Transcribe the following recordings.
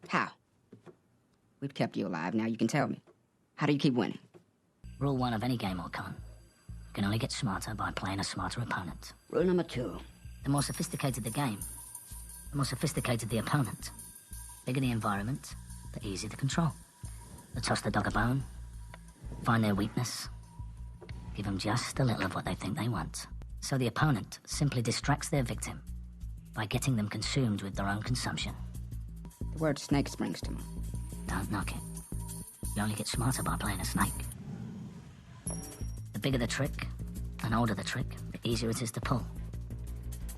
How? We've kept you alive, now you can tell me. How do you keep winning? Rule 1 of any game, Orcon. You can only get smarter by playing a smarter opponent. Rule number 2. The more sophisticated the game, the more sophisticated the opponent. Bigger the environment, the easier the control. So toss the dog a bone, find their weakness, give them just a little of what they think they want. So the opponent simply distracts their victim by getting them consumed with their own consumption. The word snake springs to me. Don't knock it. You only get smarter by playing a snake. The bigger the trick, and older the trick, the easier it is to pull.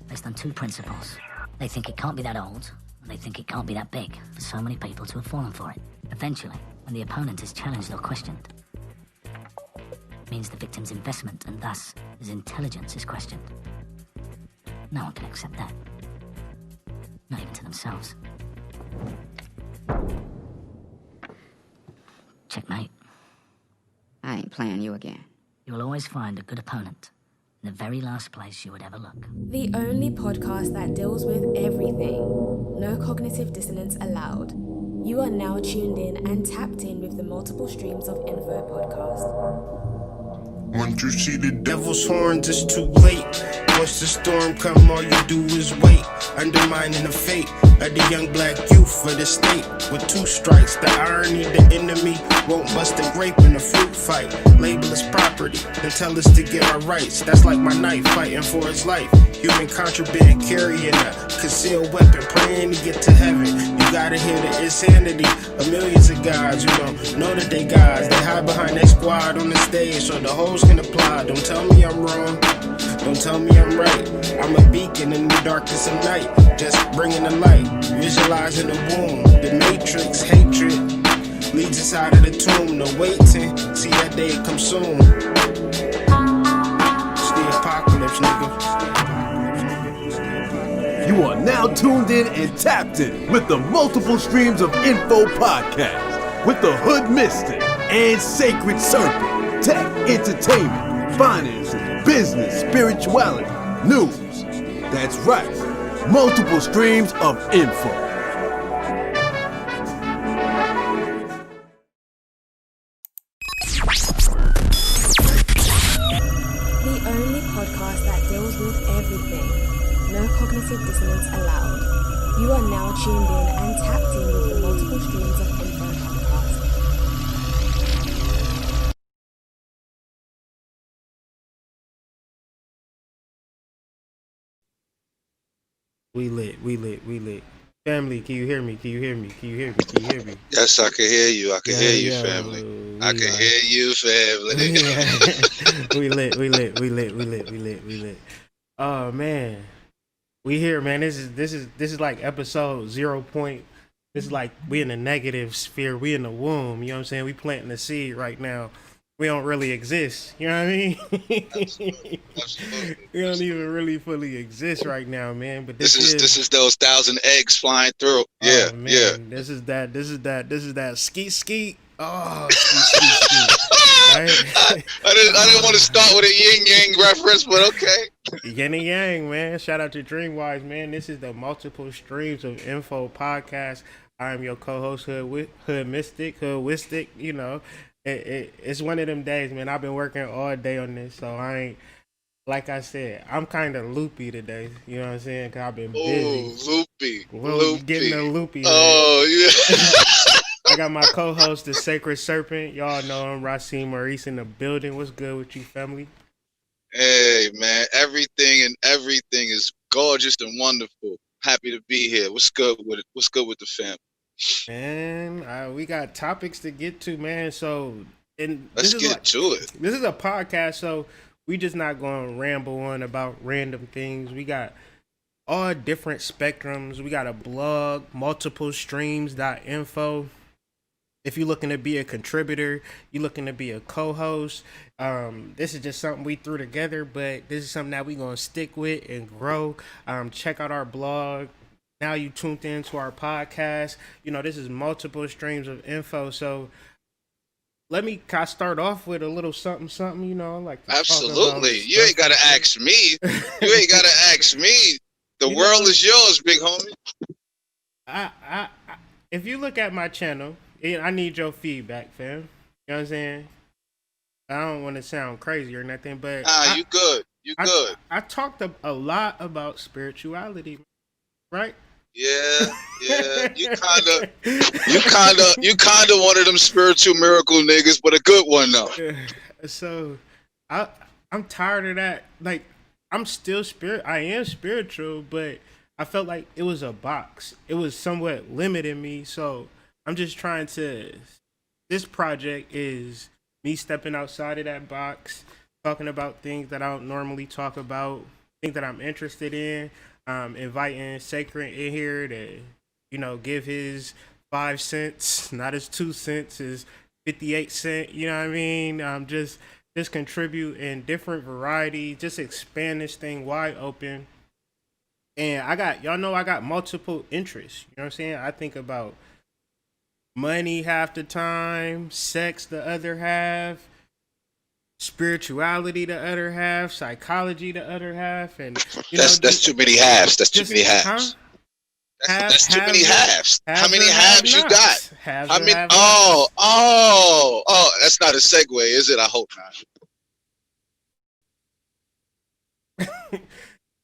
Based on 2 principles. They think it can't be that old, and they think it can't be that big for so many people to have fallen for it. Eventually, when the opponent is challenged or questioned, it means the victim's investment and thus his intelligence is questioned. No one can accept that. Not even to themselves. Checkmate. I ain't playing you again. You will always find a good opponent in the very last place you would ever look. The only podcast that deals with everything. No cognitive dissonance allowed. You are now tuned in and tapped in with the Multiple Streams of Info podcast. Once you see the devil's horns, it's too late. Once the storm come, all you do is wait. Undermining the fate of the young black youth for the state. With 2 strikes, the irony, the enemy won't bust a grape in a fruit fight. Label as property, then tell us to get our rights. That's like my knife fighting for his life. Human contraband, carrying a concealed weapon, praying to get to heaven. You gotta hear the insanity of millions of guys who don't know that they guys. They hide behind their squad on the stage so the hoes can apply. Don't tell me I'm wrong, don't tell me I'm right. I'm a beacon in the darkness of night, just bringing the light, visualizing the womb. The matrix, hatred, leads us out of the tomb. No waiting, see that day come soon. It's the apocalypse, nigga. You are now tuned in and tapped in with the Multiple Streams of Info podcast with the Hood Mystic and Sacred Serpent, tech, entertainment, finances, business, spirituality, news. That's right, Multiple Streams of Info. The only podcast that deals with everything. No cognitive dissonance allowed. You are now tuned in and tapped in with the Multiple Streams of Info podcast. We lit. Family, can you hear me? Yes, I can hear you. I can hear you, family. I can hear you, family. We lit. Oh man. We here, man. This is like episode 0. This is like we in the negative sphere. We in the womb. You know what I'm saying? We planting the seed right now. We don't really exist. You know what I mean? Absolutely. We don't even really fully exist right now, man. But this is those 1,000 eggs flying through. Yeah, man, yeah. This is that skeet. Oh, skeet. Right? I didn't want to start with a yin yang reference, but okay. Yin and yang, man. Shout out to Dreamwise, man. This is the Multiple Streams of Info podcast. I am your co-host, Hood Mystic, Hood Wistic. You know, it's one of them days, man. I've been working all day on this, so I ain't. Like I said, I'm kind of loopy today. You know what I'm saying? Cause I've been busy. Oh, loopy. Getting a loopy. Oh, yeah. I got my co-host, the Sacred Serpent. Y'all know him, Racine Maurice in the building. What's good with you, family? Hey, man. Everything is gorgeous and wonderful. Happy to be here. What's good with it? What's good with the family? Man, we got topics to get to, man. So, let's get to it. This is a podcast, so we just not going to ramble on about random things. We got all different spectrums. We got a blog, multiplestreams.info. If you're looking to be a contributor, you're looking to be a co-host, this is just something we threw together, but this is something that we're going to stick with and grow. Check out our blog. Now you tuned into our podcast. You know, this is Multiple Streams of Info. So let me start off with a little something, you know, like absolutely. You ain't got to ask me. You ain't got to ask me. The world is yours, big homie. if you look at my channel, I need your feedback, fam. You know what I'm saying? I don't want to sound crazy or nothing, but you good. You good. I talked a lot about spirituality, right? Yeah. You kinda one of them spiritual miracle niggas, but a good one though. So I'm tired of that. Like, I am spiritual, but I felt like it was a box. It was somewhat limiting me. So I'm just trying to. This project is me stepping outside of that box, talking about things that I don't normally talk about, things that I'm interested in. Inviting Sacred in here to, give his 5 cents, not his 2 cents, his 58 cent. You know what I mean? Just contribute in different varieties, just expand this thing wide open. And I got multiple interests. You know what I'm saying? I think about money half the time, sex the other half, spirituality the other half, psychology the other half, and that's too many halves. That's too many halves. That's too many halves. How many halves you got? How many? Oh! That's not a segue, is it? I hope not.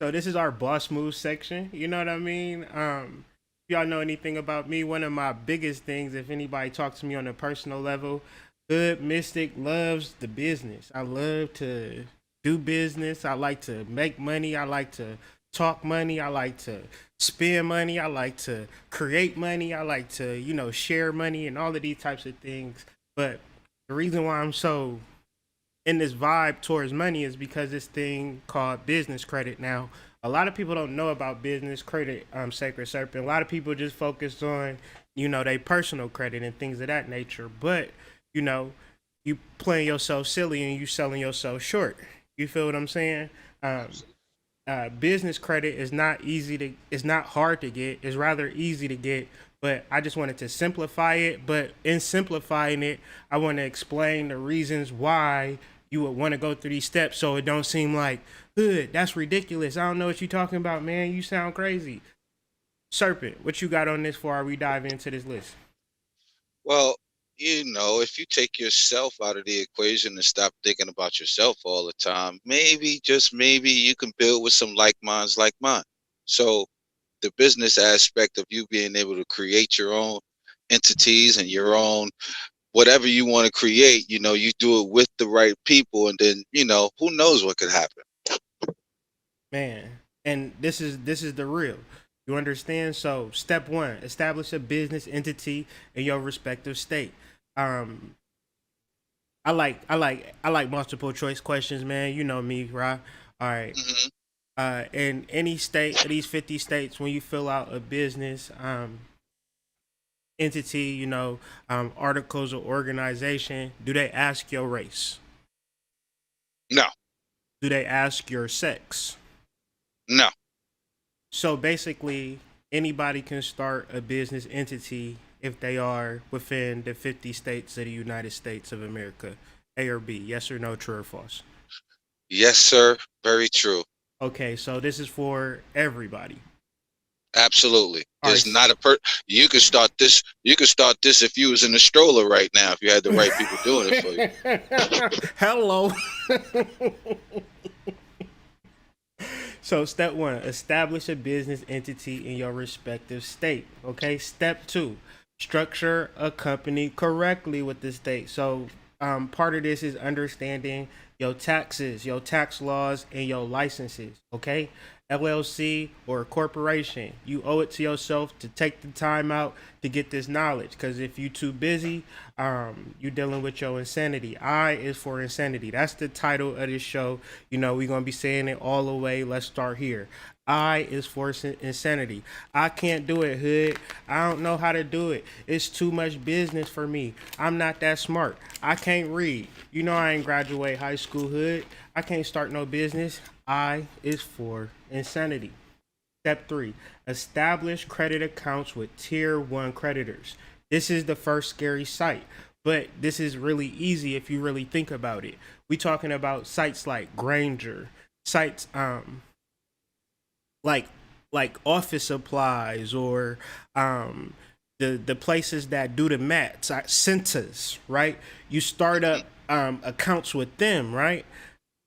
So this is our boss move section. You know what I mean? If y'all know anything about me, one of my biggest things, if anybody talks to me on a personal level, Hood Mystic loves the business. I love to do business. I like to make money. I like to talk money. I like to spend money. I like to create money. I like to, share money and all of these types of things. But the reason why I'm so in this vibe towards money is because this thing called business credit. Now, a lot of people don't know about business credit, Sacred Serpent. A lot of people just focus on, their personal credit and things of that nature. But you playing yourself silly and you selling yourself short. You feel what I'm saying? Business credit is it's not hard to get. It's rather easy to get, but I just wanted to simplify it. But in simplifying it, I want to explain the reasons why you would want to go through these steps so it don't seem like, Hood, that's ridiculous. I don't know what you're talking about, man. You sound crazy. Serpent, what you got on this before we dive into this list? Well, if you take yourself out of the equation and stop thinking about yourself all the time, maybe, just maybe, you can build with some like minds like mine. So the business aspect of you being able to create your own entities and your own whatever you want to create, you do it with the right people, and then, who knows what could happen. Man, and this is the real. You understand? So step 1, establish a business entity in your respective state. I like multiple choice questions, man. You know me, right? All right. Mm-hmm. In any state of these 50 states, when you fill out a business entity, articles of organization, do they ask your race? No. Do they ask your sex? No. So basically, anybody can start a business entity if they are within the 50 states of the United States of America. A or B, yes or no, true or false? Yes, sir. Very true. Okay, so this is for everybody. Absolutely. There's not a you could start this. You could start this if you was in a stroller right now, if you had the right people doing it for you. Hello. So step 1, establish a business entity in your respective state. Okay. Step 2, structure a company correctly with the state. So part of this is understanding your taxes, your tax laws, and your licenses. Okay. LLC or a corporation, you owe it to yourself to take the time out to get this knowledge, because if you're too busy, you're dealing with your insanity. I is for insanity. That's the title of this show. We're gonna be saying it all the way. Let's start here. I is for insanity. I can't do it, Hood. I don't know how to do it. It's too much business for me. I'm not that smart. I can't read. I ain't graduate high school, Hood. I can't start no business. I is for insanity. Step 3, establish credit accounts with tier 1 creditors. This is the first scary site, but this is really easy if you really think about it. We talking about sites like Granger, sites like office supplies, or the places that do the math, centers, right? You start up accounts with them, right?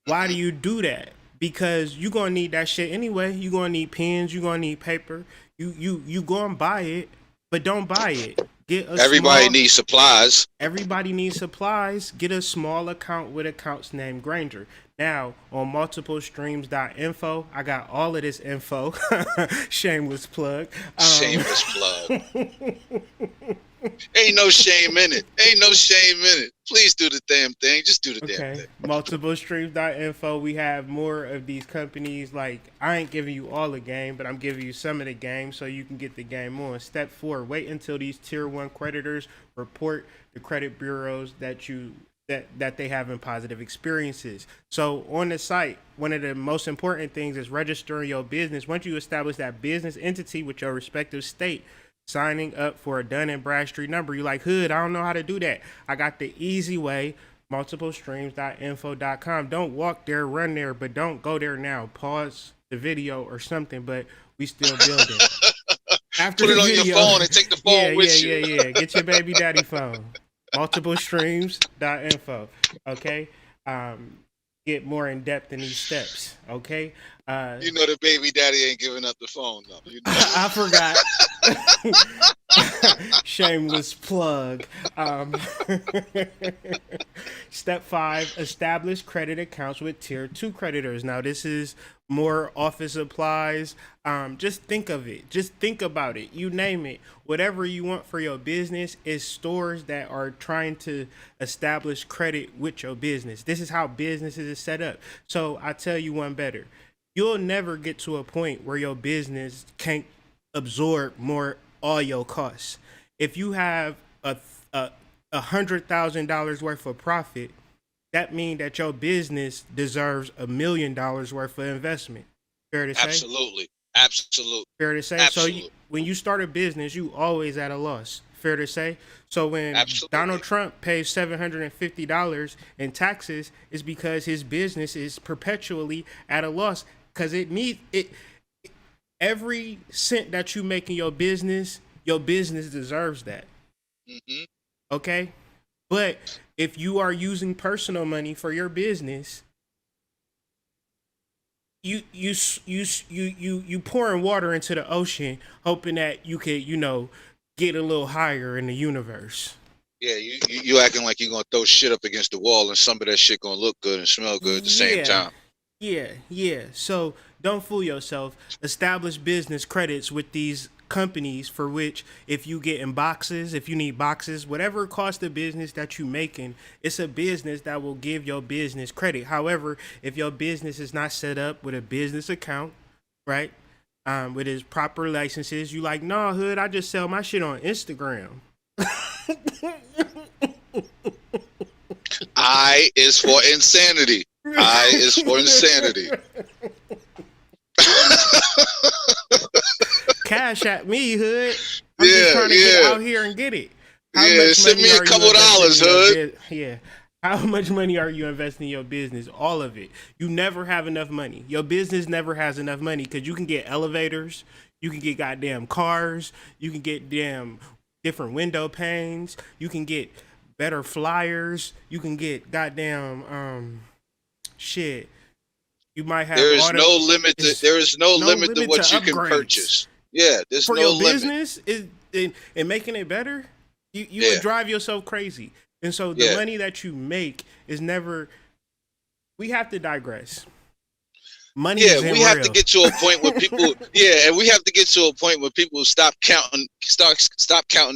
Why do you do that? Because you gonna need that shit anyway. You gonna need pens. You gonna need paper. You go and buy it, but don't buy it. Everybody needs supplies. Everybody needs supplies. Get a small account with accounts named Granger. Now, on multiplestreams.info, I got all of this info. Shameless plug. Shameless plug. Ain't no shame in it. Ain't no shame in it. Please do the damn thing. Just do the damn thing. Multiplestreams.info. We have more of these companies. Like, I ain't giving you all the game, but I'm giving you some of the game so you can get the game on. Step 4, wait until these tier 1 creditors report the credit bureaus that they have in positive experiences. So on the site, one of the most important things is registering your business. Once you establish that business entity with your respective state, signing up for a Dun & Bradstreet number. You like, Hood, I don't know how to do that. I got the easy way, multiplestreams.info.com. Don't walk there, run there, but don't go there now. Pause the video or something, but we still building. After Put it on your phone and take the phone with you. Yeah. Get your baby daddy phone. Multiplestreams.info. Okay? Get more in depth in these steps. Okay? You know the baby daddy ain't giving up the phone though. You know? I forgot. Shameless plug. Step 5, establish credit accounts with tier 2 creditors. Now this is more office supplies. Just think of it. Just think about it. You name it. Whatever you want for your business is stores that are trying to establish credit with your business. This is how businesses is set up. So I tell you one better. You'll never get to a point where your business can't absorb all your costs. If you have a $100,000 worth of profit, that means that your business deserves $1 million worth of investment. Fair to say? Absolutely. Fair to say? Absolutely. So when you start a business, you always at a loss. Fair to say? So when Donald Trump pays $750 in taxes, it's because his business is perpetually at a loss. Because every cent that you make in your business deserves that. Mm-hmm. Okay? But if you are using personal money for your business, you pouring water into the ocean, hoping that you could, get a little higher in the universe. Yeah, you acting like you're gonna throw shit up against the wall and some of that shit gonna look good and smell good at the same time. Yeah. So don't fool yourself. Establish business credits with these companies for which if you get in boxes, if you need boxes, whatever cost of business that you're making, it's a business that will give your business credit. However, if your business is not set up with a business account, right, with its proper licenses, you like, nah, Hood, I just sell my shit on Instagram. I is for insanity. I is for insanity. Cash at me, Hood. I'm just trying to get out here and get it. Send me a couple dollars, Hood. Yeah. How much money are you investing in your business? All of it. You never have enough money. Your business never has enough money because you can get elevators, you can get goddamn cars, you can get damn different window panes, you can get better flyers, you can get goddamn shit. You might have. There is no limit to what you can purchase. Yeah, there's for no your limit. business and making it better. You would drive yourself crazy, and so the money that you make is never. We have to digress. Money. Yeah, we have to get to a point where people. Yeah, and we have to get to a point where people stop counting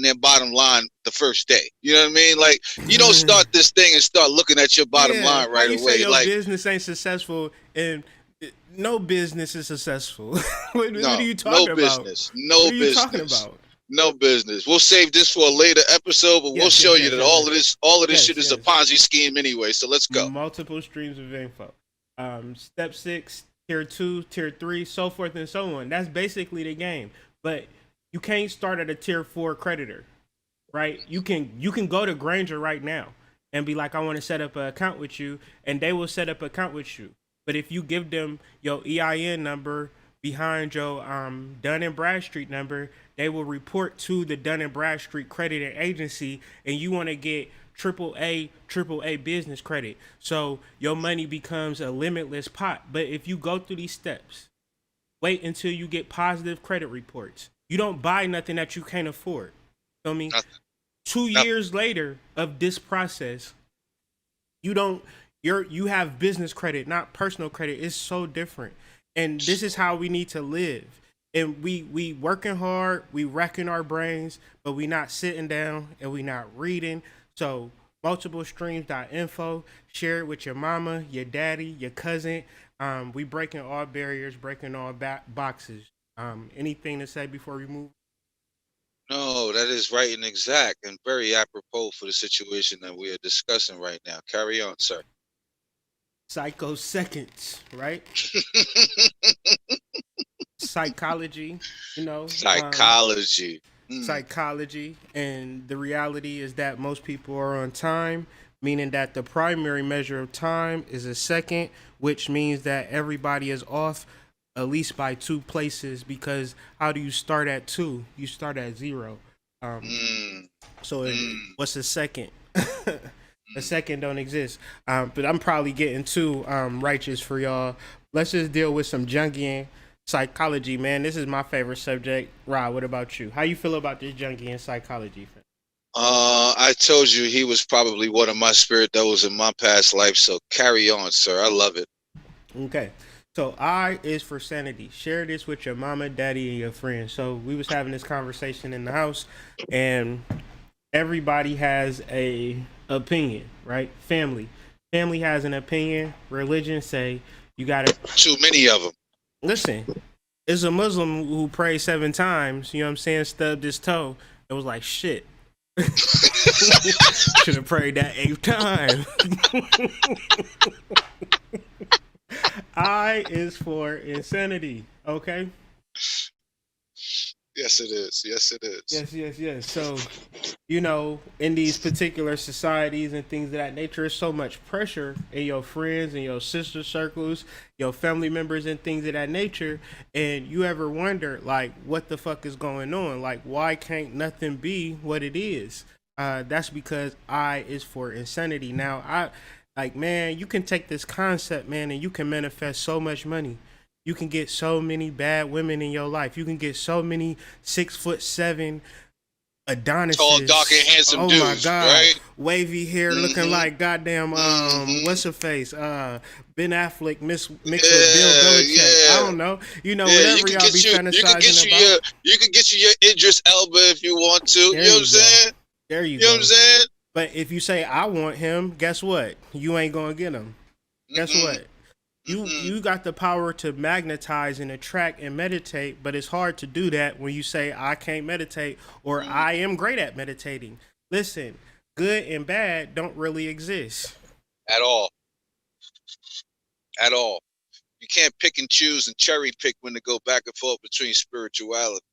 their bottom line the first day. You know what I mean? Like, you don't start this thing and start looking at your bottom line right away. Say your business ain't successful, and no business is successful. what are you talking about? No business. No business. We'll save this for a later episode, but we'll show you that all of this shit is a Ponzi scheme anyway. So let's go. Multiple streams of info. Step 6. Tier 2, tier 3, so forth and so on. That's basically the game. But you can't start at a tier 4 creditor, right? You can go to Granger right now and be like, I want to set up an account with you, and they will set up an account with you. But if you give them your EIN number behind your Dun and Bradstreet number, they will report to the Dun and Bradstreet crediting agency, and you want to get triple A business credit. So your money becomes a limitless pot. But if you go through these steps, wait until you get positive credit reports. You don't buy nothing that you can't afford. Feel me? Nothing. 2 years later of this process, you have business credit, not personal credit. It's so different. And this is how we need to live. And we working hard, we wrecking our brains, but we not sitting down and we not reading. So multiplestreams.info, share it with your mama, your daddy, your cousin. We breaking all barriers, breaking all boxes. Anything to say before we move? No, that is right and exact and very apropos for the situation that we are discussing right now. Carry on, sir. Psychoseconds, right? Psychology, Psychology. Psychology. And the reality is that most people are on time, meaning that the primary measure of time is a second, which means that everybody is off at least by 2 places, because how do you start at 2? You start at 0. So what's a second? A second don't exist. But I'm probably getting too righteous for y'all. Let's just deal with some Jungian psychology, man. This is my favorite subject. Rod, what about you? How you feel about this Jungian psychology? I told you he was probably one of my spirit doubles in my past life, so carry on, sir. I love it. Okay. So I is for sanity. Share this with your mama, daddy, and your friends. So we was having this conversation in the house, and everybody has a opinion, right? Family has an opinion. Religion say you gotta. Too many of them. Listen, it's a Muslim who prayed 7 times. You know what I'm saying? Stubbed his toe. It was like shit. Should have prayed that 8th time. I is for insanity. Okay. Yes, it is. Yes, it is. Yes. So, in these particular societies and things of that nature, there's so much pressure in your friends and your sister circles, your family members and things of that nature. And you ever wonder, like, what the fuck is going on? Like, why can't nothing be what it is? That's because I is for insanity. Now, man, you can take this concept, man, and you can manifest so much money. You can get so many bad women in your life. You can get so many 6'7" Adonises. Tall, dark, and handsome dudes. Oh my God. Right? Wavy hair, looking like goddamn what's her face? Ben Affleck mixed with Bill Belichick. Yeah. I don't know. Whatever y'all be fantasizing about. You can get you your Idris Elba if you want to. You know what I'm saying? There you go. You know what I'm saying? But if you say I want him, guess what? You ain't gonna get him. Guess what? You got the power to magnetize and attract and meditate, but it's hard to do that when you say I can't meditate or I am great at meditating. Listen, good and bad don't really exist. At all. At all. You can't pick and choose and cherry pick when to go back and forth between spirituality.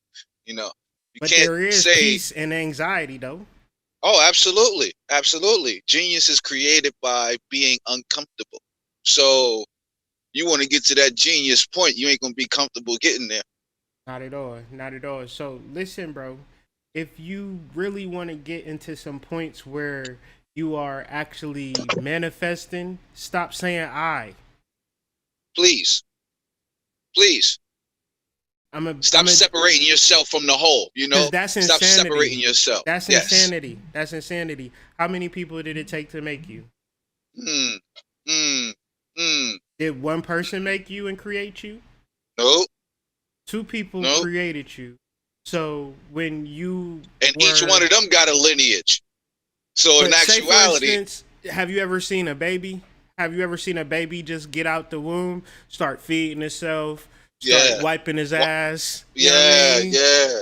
But there is peace and anxiety, though. Oh, absolutely. Absolutely. Genius is created by being uncomfortable. So you want to get to that genius point, you ain't going to be comfortable getting there. Not at all. Not at all. So listen, bro, if you really want to get into some points where you are actually manifesting, stop saying I. Please. Stop separating yourself from the whole, That's insanity. Stop separating yourself. That's insanity. That's insanity. How many people did it take to make you? Did one person make you and create you? Nope. 2 people created you. So when you each one of them got a lineage. So in actuality, for instance, have you ever seen a baby? Have you ever seen a baby just get out the womb, start feeding itself, start wiping his ass? Yeah.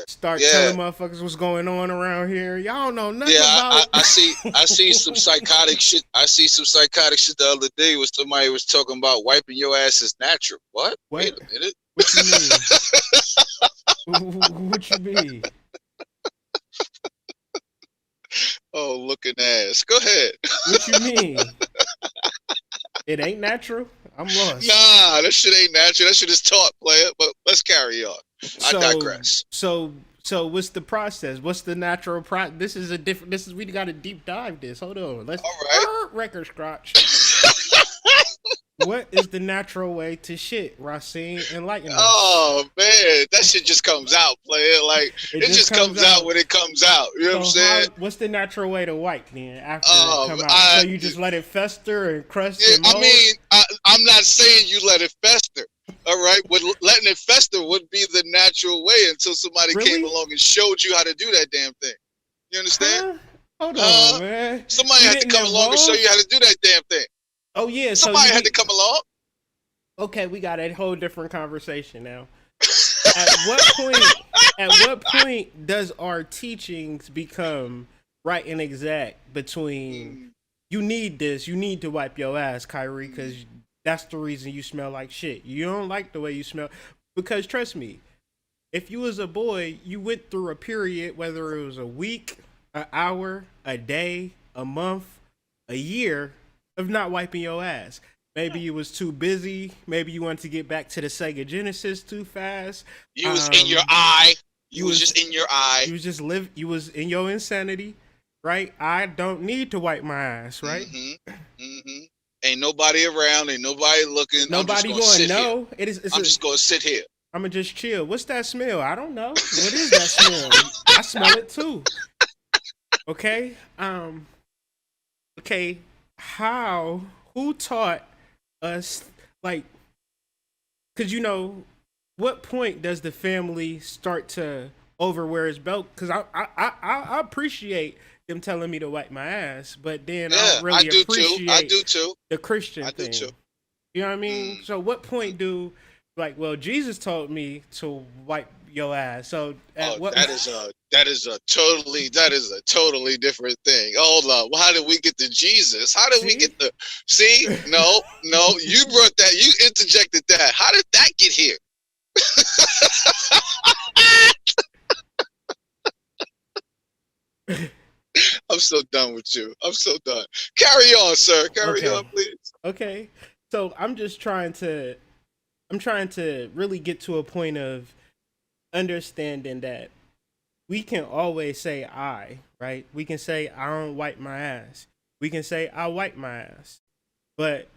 Start telling motherfuckers what's going on around here. Y'all don't know nothing about. I see some psychotic shit. I see some psychotic shit the other day where somebody was talking about wiping your ass is natural. What? Wait a minute. What you mean? What you mean? Oh, looking ass. Go ahead. What you mean? It ain't natural. I'm lost. Nah, that shit ain't natural. That shit is taught, player. But let's carry on. I digress. So what's the process? What's the natural process? We got to deep dive this. Hold on. Let's. All right. Record scratch. What is the natural way to shit, Racine? Enlighten us. Oh man, that shit just comes out, player. Like it just comes out when it comes out. You know what I'm saying? What's the natural way to wipe then after it come out? So you just let it fester and crust and mold? I mean, I'm not saying you let it fester. All right, letting it fester would be the natural way until somebody came along and showed you how to do that damn thing. You understand? Hold on, man. Somebody had to come along and show you how to do that damn thing. Oh yeah, somebody had to come along. Okay, we got a whole different conversation now. At what point does our teachings become right and exact between you need this, you need to wipe your ass, Kyrie, because that's the reason you smell like shit. You don't like the way you smell. Because trust me, if you was a boy, you went through a period, whether it was a week, an hour, a day, a month, a year, of not wiping your ass. Maybe you was too busy. Maybe you wanted to get back to the Sega Genesis too fast. You was in your eye. You was just in your eye. You was in your insanity, right? I don't need to wipe my ass, right? Ain't nobody around. Ain't nobody looking. Nobody going. No, I'm just gonna sit here. I'm gonna just chill. What's that smell? I don't know. What is that smell? I smell it too. Okay. Okay. Who taught us, like, because what point does the family start to overwear his belt? Because I appreciate them telling me to wipe my ass, but then I don't really appreciate I do too. The Christian thing. Do too. You know what I mean? So what point Jesus told me to wipe your ass. So that is a totally different thing. Hold on. How did we get to Jesus? How did we get to No, you brought that, you interjected that. How did that get here? I'm so done with you. I'm so done. Carry on, sir. Carry on, please. Okay. So I'm trying to really get to a point of understanding that we can always say I, right? We can say I don't wipe my ass. We can say I wipe my ass. But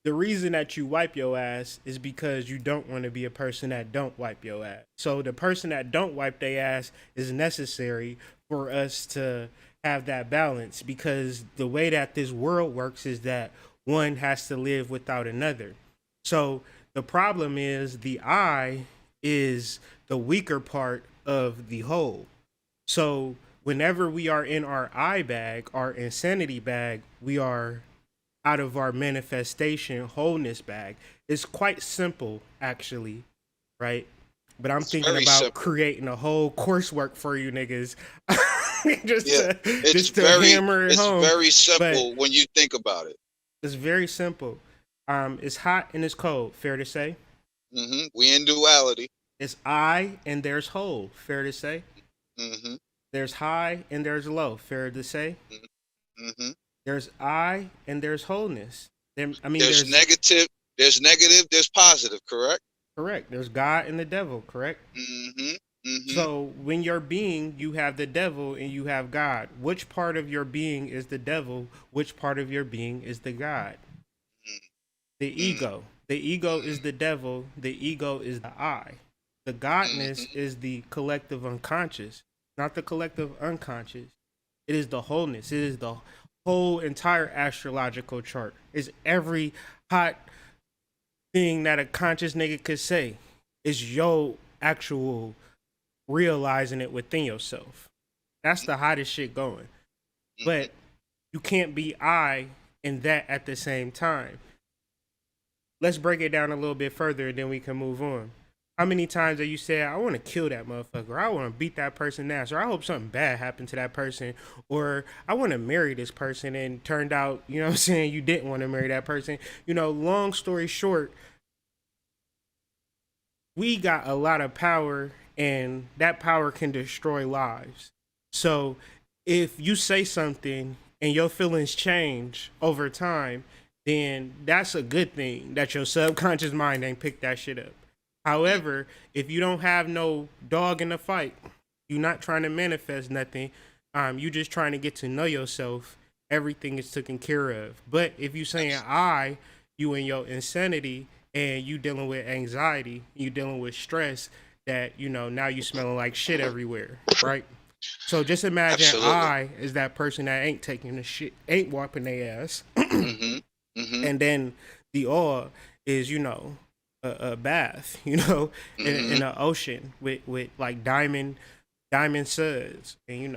the reason that you wipe your ass is because you don't want to be a person that don't wipe your ass. So the person that don't wipe their ass is necessary for us to have that balance, because the way that this world works is that one has to live without another. So the problem is the I is the weaker part of the whole. So whenever we are in our I bag, our insanity bag, we are out of our manifestation wholeness bag. It's quite simple, actually, right? But I'm thinking about creating a whole coursework for you niggas. just to hammer it home. It's very simple when you think about it. It's very simple. It's hot and it's cold. Fair to say. We in duality. It's I and there's whole. Fair to say. There's high and there's low. Fair to say. There's I and there's wholeness. There's negative. There's negative. There's positive. Correct. Correct. There's God and the devil. Correct. So when you're being, you have the devil and you have God. Which part of your being is the devil? Which part of your being is the God? The ego. The ego is the devil. The ego is the I. The godness is the collective unconscious, not the collective unconscious. It is the wholeness. It is the whole entire astrological chart. It's every hot thing that a conscious nigga could say. It's your actual realizing it within yourself. That's the hottest shit going. But you can't be I and that at the same time. Let's break it down a little bit further and then we can move on. How many times have you said, I want to kill that motherfucker, or I want to beat that person ass, or I hope something bad happened to that person, or I want to marry this person, and turned out, you know what I'm saying, you didn't want to marry that person. You know, long story short, we got a lot of power, and that power can destroy lives. So if you say something and your feelings change over time, then that's a good thing that your subconscious mind ain't picked that shit up. However, if you don't have no dog in the fight, you're not trying to manifest nothing. You just trying to get to know yourself. Everything is taken care of. But if you saying you in your insanity and you dealing with anxiety, you dealing with stress, that now you smelling like shit everywhere, right? So just imagine Absolutely. I is that person that ain't taking the shit, ain't wiping their ass, and then the all is a bath, in an ocean with like diamond suds and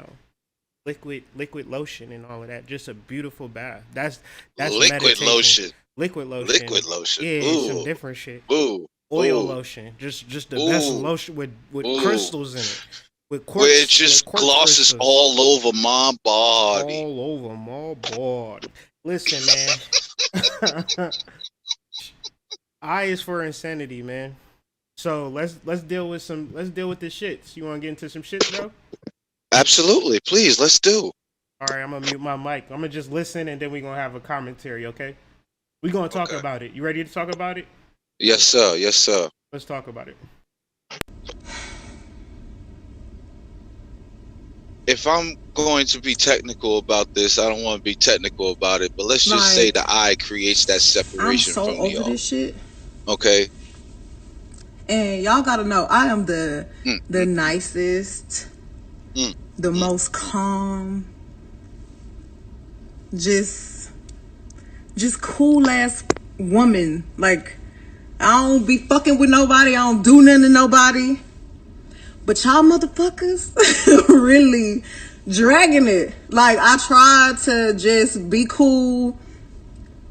liquid lotion and all of that. Just a beautiful bath. That's liquid meditation. lotion. Liquid lotion. Liquid lotion. Yeah, Ooh. some different shit. Ooh. Oil Ooh. lotion. Just the best lotion with Ooh. crystals in it. With quartz, Where it just quartz glosses crystals. all over my body. All over my body. Listen, man. I is for insanity, man. So let's deal with the shits. You want to get into some shits, bro? Absolutely. Please, let's do. All right, I'm gonna mute my mic. I'm gonna just listen, and then we're gonna have a commentary. Okay? We're gonna talk about it. You ready to talk about it? Yes, sir. Yes, sir. Let's talk about it. If I'm going to be technical about this, I don't want to be technical about it, but let's just say the I creates that separation I'm so from the over all. this shit. Okay. And y'all gotta know, I am the nicest, the most calm, just cool ass woman. Like, I don't be fucking with nobody. I don't do nothing to nobody. But y'all motherfuckers really dragging it. Like, I try to just be cool,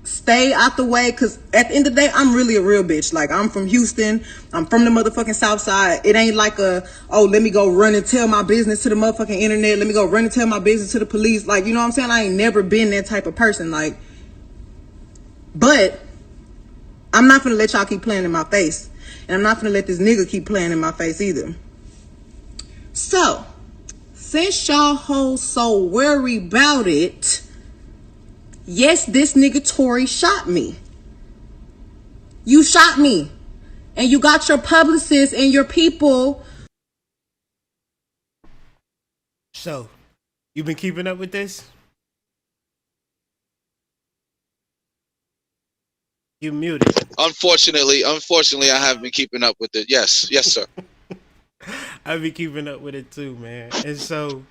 stay out the way, because at the end of the day, I'm really a real bitch. Like, I'm from Houston. I'm from the motherfucking South Side. It ain't like let me go run and tell my business to the motherfucking internet. Let me go run and tell my business to the police. Like, you know what I'm saying? I ain't never been that type of person. Like, but I'm not gonna let y'all keep playing in my face. And I'm not gonna let this nigga keep playing in my face either. So, since y'all hoes so worried about it, yes, this nigga Tory shot me. You shot me. And you got your publicists and your people. So, you been keeping up with this? You muted. Unfortunately, I haven't been keeping up with it. Yes, sir. I've been keeping up with it too, man. And so,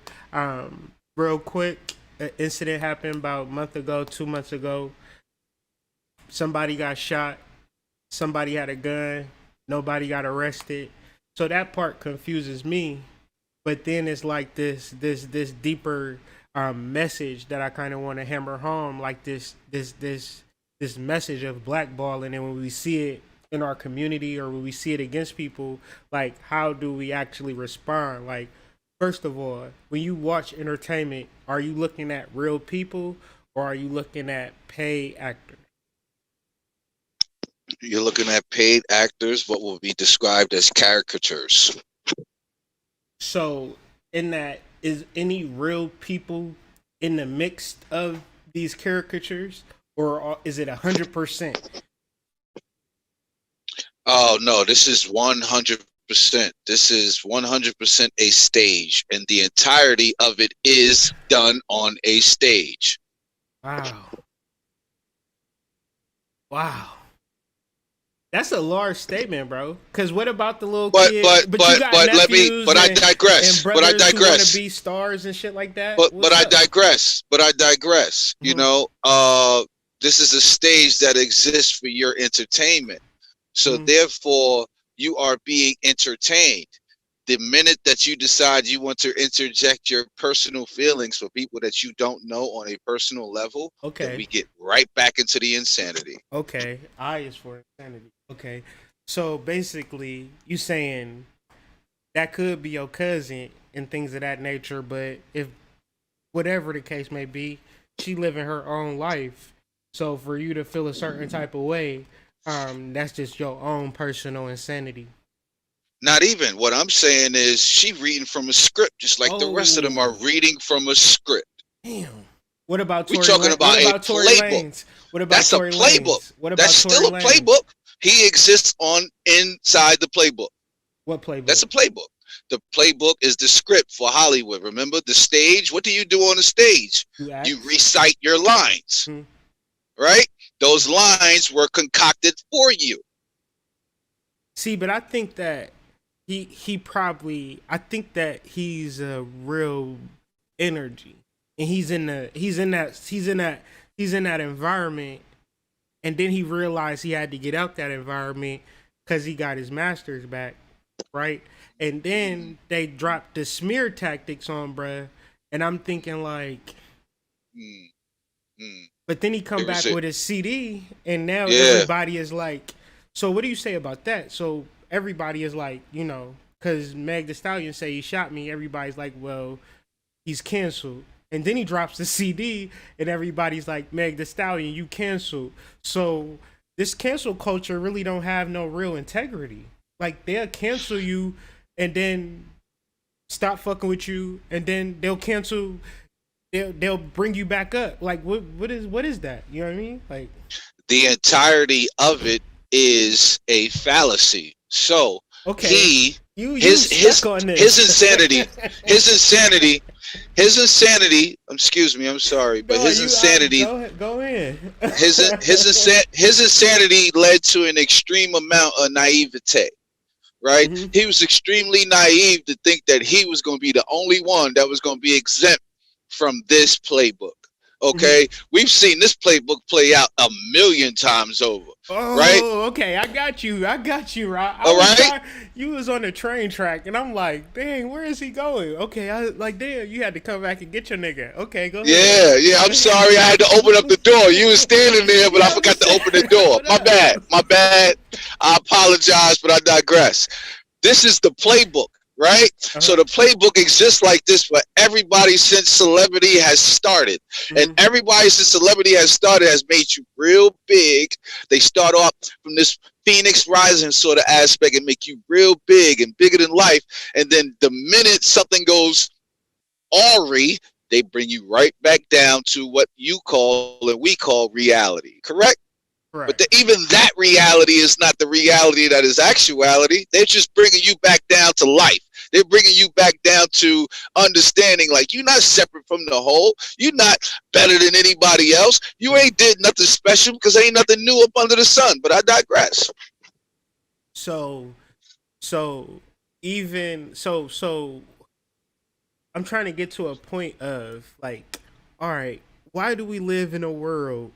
real quick, an incident happened about a month ago, 2 months ago. Somebody got shot. Somebody had a gun. Nobody got arrested. So that part confuses me. But then it's like this deeper message that I kind of want to hammer home, like this message of blackballing, and when we see it in our community or when we see it against people, like, how do we actually respond? Like, first of all, when you watch entertainment, are you looking at real people or are you looking at paid actors? You're looking at paid actors, what will be described as caricatures. So, in that, is any real people in the mix of these caricatures, or is it 100%? Oh no, this is 100%. This is 100% a stage, and the entirety of it is done on a stage. Wow. That's a large statement, bro. Because what about the little But kids? I digress. But I digress. To be stars and shit like that. But I digress. Mm-hmm. You know, this is a stage that exists for your entertainment. So therefore, you are being entertained. The minute that you decide you want to interject your personal feelings for people that you don't know on a personal level, then we get right back into the insanity. Okay, I is for insanity. Okay, so basically, you saying that could be your cousin and things of that nature, but if whatever the case may be, she living her own life. So for you to feel a certain type of way, that's just your own personal insanity. Not even. What I'm saying is she reading from a script, just like the rest of them are reading from a script. Damn. What about We Tory talking Lanez? about What a about Tory playbook. Lanez? What about That's a Tory playbook. Lanez? What about That's Tory still a Lanez? playbook. He exists on inside the playbook. What playbook? That's a playbook. The playbook is the script for Hollywood. Remember the stage? What do you do on the stage? You recite your lines, right? Those lines were concocted for you. See, but I think that he probably, I think that he's a real energy, and he's in that environment, and then he realized he had to get out that environment because he got his masters back, right? And then they dropped the smear tactics on bruh, and I'm thinking like, but then he come back with his CD, and now everybody is like, so what do you say about that? So everybody is like, you know, because Meg the Stallion say he shot me, everybody's like, well, he's canceled. And then he drops the CD, and everybody's like, Meg the Stallion, you canceled. So this cancel culture really don't have no real integrity. Like, they'll cancel you and then stop fucking with you, and then they'll cancel, they'll bring you back up. Like, what is that? You know what I mean? Like, the entirety of it is a fallacy. So his insanity, excuse me, I'm sorry, but his insanity, go in. his insanity led to an extreme amount of naivete, right? He was extremely naive to think that he was going to be the only one that was going to be exempt from this playbook. Okay, we've seen this playbook play out a million times over. Right? Okay, I got you, Rob. All right. You was on the train track, and I'm like, dang, where is he going? Okay, I like, damn, you had to come back and get your nigga. Okay, go ahead. Yeah. I'm sorry, I had to open up the door. You was standing there, but I forgot to open the door. My bad. I apologize, but I digress. This is the playbook. Right? So the playbook exists like this for everybody since celebrity has started. And everybody since celebrity has started has made you real big. They start off from this Phoenix Rising sort of aspect and make you real big and bigger than life. And then the minute something goes awry, they bring you right back down to what you call and we call reality. Correct? Right. But even that reality is not the reality that is actuality. They're just bringing you back down to life. They're bringing you back down to understanding, like, you're not separate from the whole. You're not better than anybody else. You ain't did nothing special because ain't nothing new up under the sun. But I digress. So I'm trying to get to a point of like, all right, why do we live in a world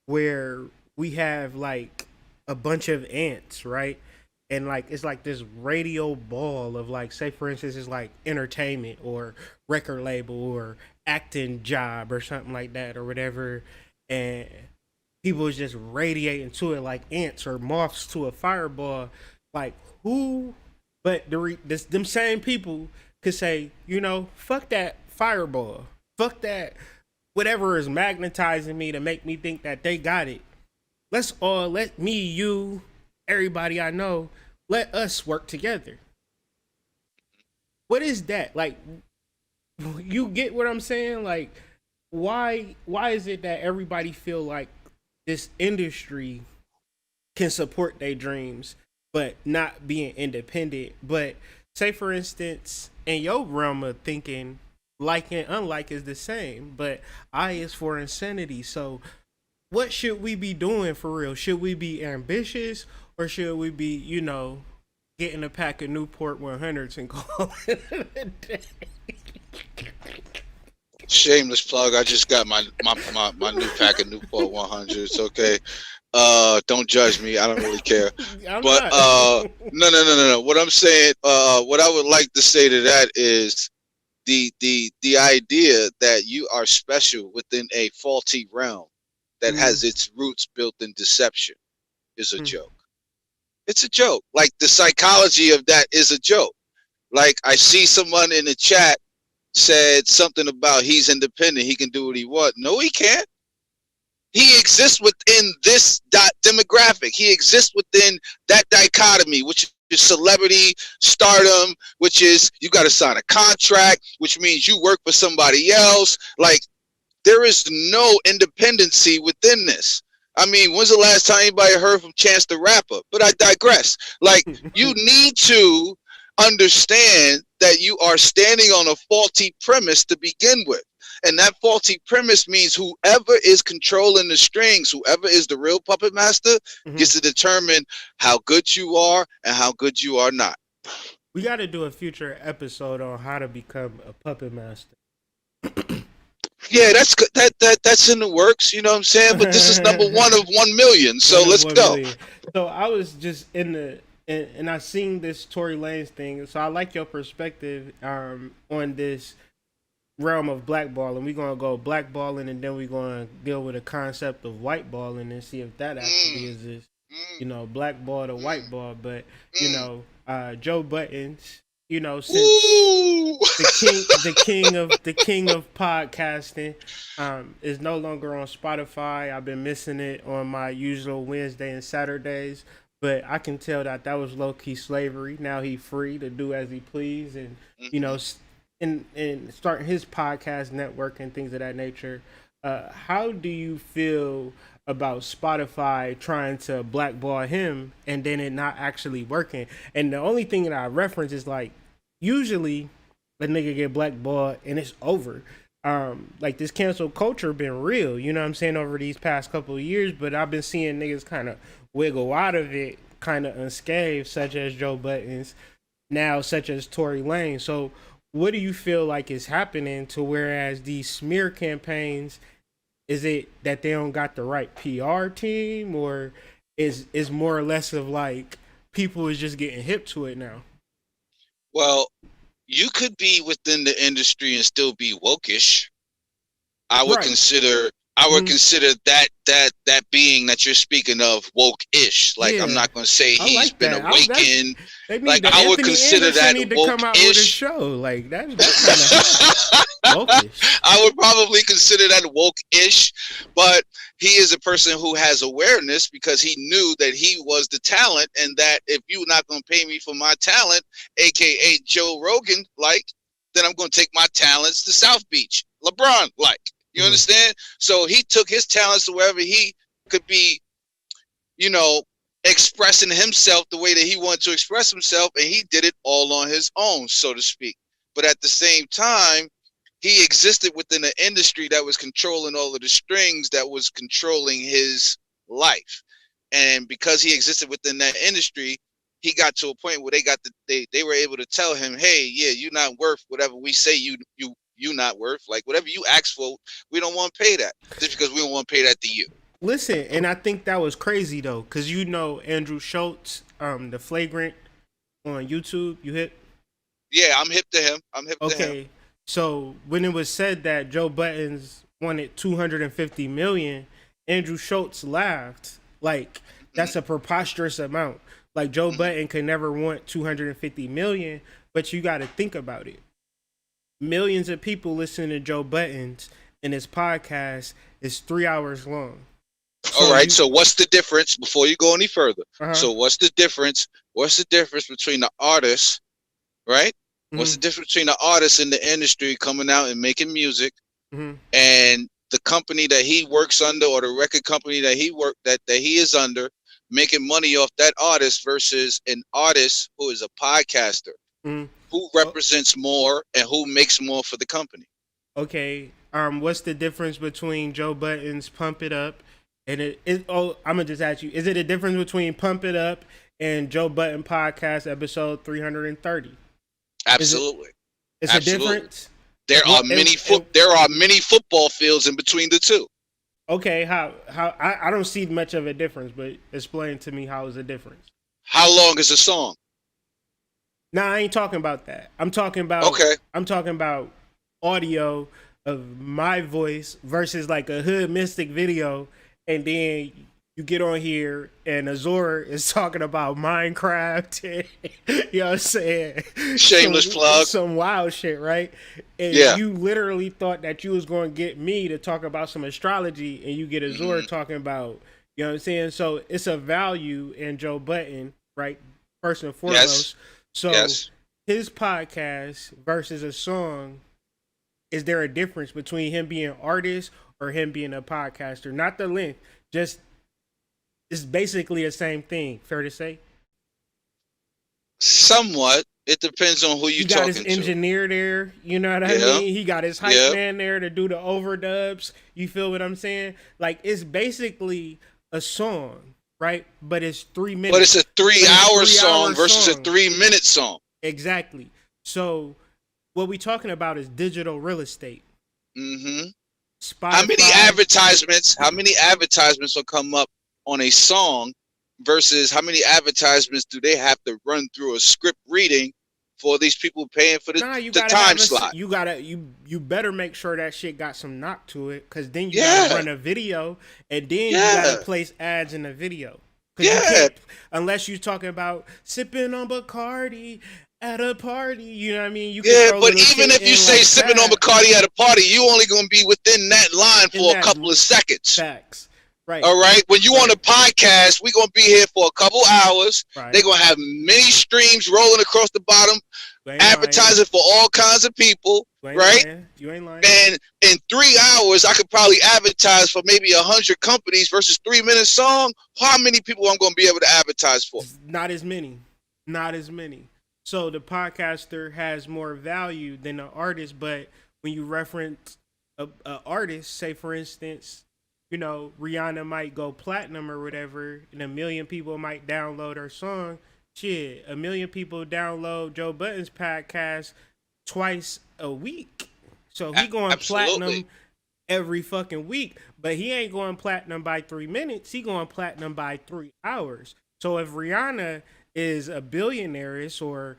where we have like a bunch of ants, right? And like, it's like this radio ball of like, say for instance, it's like entertainment or record label or acting job or something like that or whatever. And people is just radiating to it like ants or moths to a fireball. Like who, but them same people could say, you know, fuck that fireball. Fuck that, whatever is magnetizing me to make me think that they got it. Let me, you, everybody I know, let us work together. What is that? Like, you get what I'm saying? Like, why is it that everybody feel like this industry can support their dreams, but not being independent? But say, for instance, in your realm of thinking, like and unlike is the same, but I is for insanity. So what should we be doing for real? Should we be ambitious, or should we be, you know, getting a pack of Newport 100s and calling it a day? Shameless plug. I just got my new pack of Newport 100s. Okay. Don't judge me. I don't really care. No. What I'm saying, what I would like to say to that is the idea that you are special within a faulty realm that has its roots built in deception is a joke. It's a joke. Like, the psychology of that is a joke. Like, I see someone in the chat said something about he's independent, he can do what he wants. No, he can't. He exists within this demographic. He exists within that dichotomy, which is celebrity, stardom, which is you got to sign a contract, which means you work for somebody else. Like, There is no independency within this. I mean, when's the last time anybody heard from Chance the Rapper? But I digress. Like, you need to understand that you are standing on a faulty premise to begin with. And that faulty premise means whoever is controlling the strings, whoever is the real puppet master, gets to determine how good you are and how good you are not. We got to do a future episode on how to become a puppet master. Yeah, that's in the works, you know what I'm saying? But this is number 1 of 1 million, so let's go. Million. So I was just and I seen this Tory Lanez thing, so I like your perspective on this realm of blackballing. We're gonna go blackballing, and then we're gonna deal with the concept of whiteballing and see if that actually is this, you know, blackball to whiteball. But you know, Joe Buttons, you know, since the king of podcasting, is no longer on Spotify. I've been missing it on my usual Wednesday and Saturdays, but I can tell that was low key slavery. Now he's free to do as he please, and you know, and starting his podcast network and things of that nature. How do you feel about Spotify trying to blackball him and then it not actually working? And the only thing that I reference is like, usually the nigga get blackballed and it's over. Like this cancel culture been real, you know what I'm saying, over these past couple of years, but I've been seeing niggas kind of wiggle out of it kind of unscathed, such as Joe Buttons, now such as Tory Lanez. So what do you feel like is happening to whereas these smear campaigns, is it that they don't got the right PR team, or is more or less of like people is just getting hip to it now? Well, you could be within the industry and still be wokish. I would consider that being that you're speaking of woke-ish. Like, yeah. I'm not going to say he's like been awakened. Like, I would consider that woke-ish. To come out with a show like that's kind of woke-ish. I would probably consider that woke-ish, but he is a person who has awareness because he knew that he was the talent, and that if you're not going to pay me for my talent, aka Joe Rogan, like, then I'm going to take my talents to South Beach, LeBron, like. You understand? So he took his talents to wherever he could be, you know, expressing himself the way that he wanted to express himself, and he did it all on his own, so to speak. But at the same time, he existed within an industry that was controlling all of the strings, that was controlling his life. And because he existed within that industry, he got to a point where they were able to tell him, hey, yeah, you're not worth whatever we say you not worth. Like, whatever you ask for, we don't want to pay that, just because we don't want to pay that to you. Listen, and I think that was crazy though, because you know Andrew Schultz, the Flagrant on YouTube, you hip? Yeah, I'm hip to him. Okay, so when it was said that Joe Buttons wanted $250 million, Andrew Schultz laughed. Like, that's a preposterous amount. Like, Joe Budden could never want $250 million, but you got to think about it. Millions of people listen to Joe Buttons, and his podcast is 3 hours long. So all right. So what's the difference before you go any further? So what's the difference? What's the difference between the artists, right? What's the difference between the artists in the industry coming out and making music, and the company that he works under, or the record company that he is under, making money off that artist, versus an artist who is a podcaster? Who represents more and who makes more for the company? Okay. What's the difference between Joe Budden's Pump It Up and I'm gonna just ask you, is it a difference between Pump It Up and Joe Budden podcast episode 330? Absolutely. It's Absolutely. A difference. There are many football fields in between the two. Okay, how I don't see much of a difference, but explain to me how is the difference. How long is a song? Nah, I ain't talking about that. I'm talking about audio of my voice versus like a Hood Mystic video, and then you get on here and Azor is talking about Minecraft and, you know what I'm saying? Shameless plug. Some wild shit, right? And you literally thought that you was going to get me to talk about some astrology, and you get Azor talking about, you know what I'm saying? So it's a value in Joe Budden, right? First and foremost. Yes. So his podcast versus a song, is there a difference between him being an artist or him being a podcaster? Not the length, just it's basically the same thing. Fair to say? Somewhat. It depends on who you He got talking his to. engineer there, you know what I mean? He got his hype man there to do the overdubs. You feel what I'm saying? Like, it's basically a song, right? But it's 3 minutes. But it's a 3-hour song versus a 3-minute song. Exactly. So what we talking about is digital real estate. Mm-hmm. Spotify. How many advertisements will come up on a song versus how many advertisements do they have to run through a script reading for these people paying for the time slot? You better make sure that shit got some knock to it, because then you gotta run a video, and then you gotta place ads in the video. You can't, unless you're talking about sipping on Bacardi at a party, you know what I mean? You can but even if you say like sipping on Bacardi at a party, you only gonna be within that line for a couple of seconds. Facts. Right. All right. When you on a podcast, we're gonna be here for a couple hours. Right. They're gonna have many streams rolling across the bottom, advertising for all kinds of people. Right. You ain't lying. And in 3 hours, I could probably advertise for maybe 100 companies versus 3-minute song. How many people I'm gonna be able to advertise for? Not as many. Not as many. So the podcaster has more value than the artist. But when you reference a artist, say for instance, you know, Rihanna might go platinum or whatever, and 1 million people might download her song. Shit, 1 million people download Joe Budden's podcast twice a week. So he going platinum every fucking week, but he ain't going platinum by 3 minutes. He going platinum by 3 hours. So if Rihanna is a billionaire, or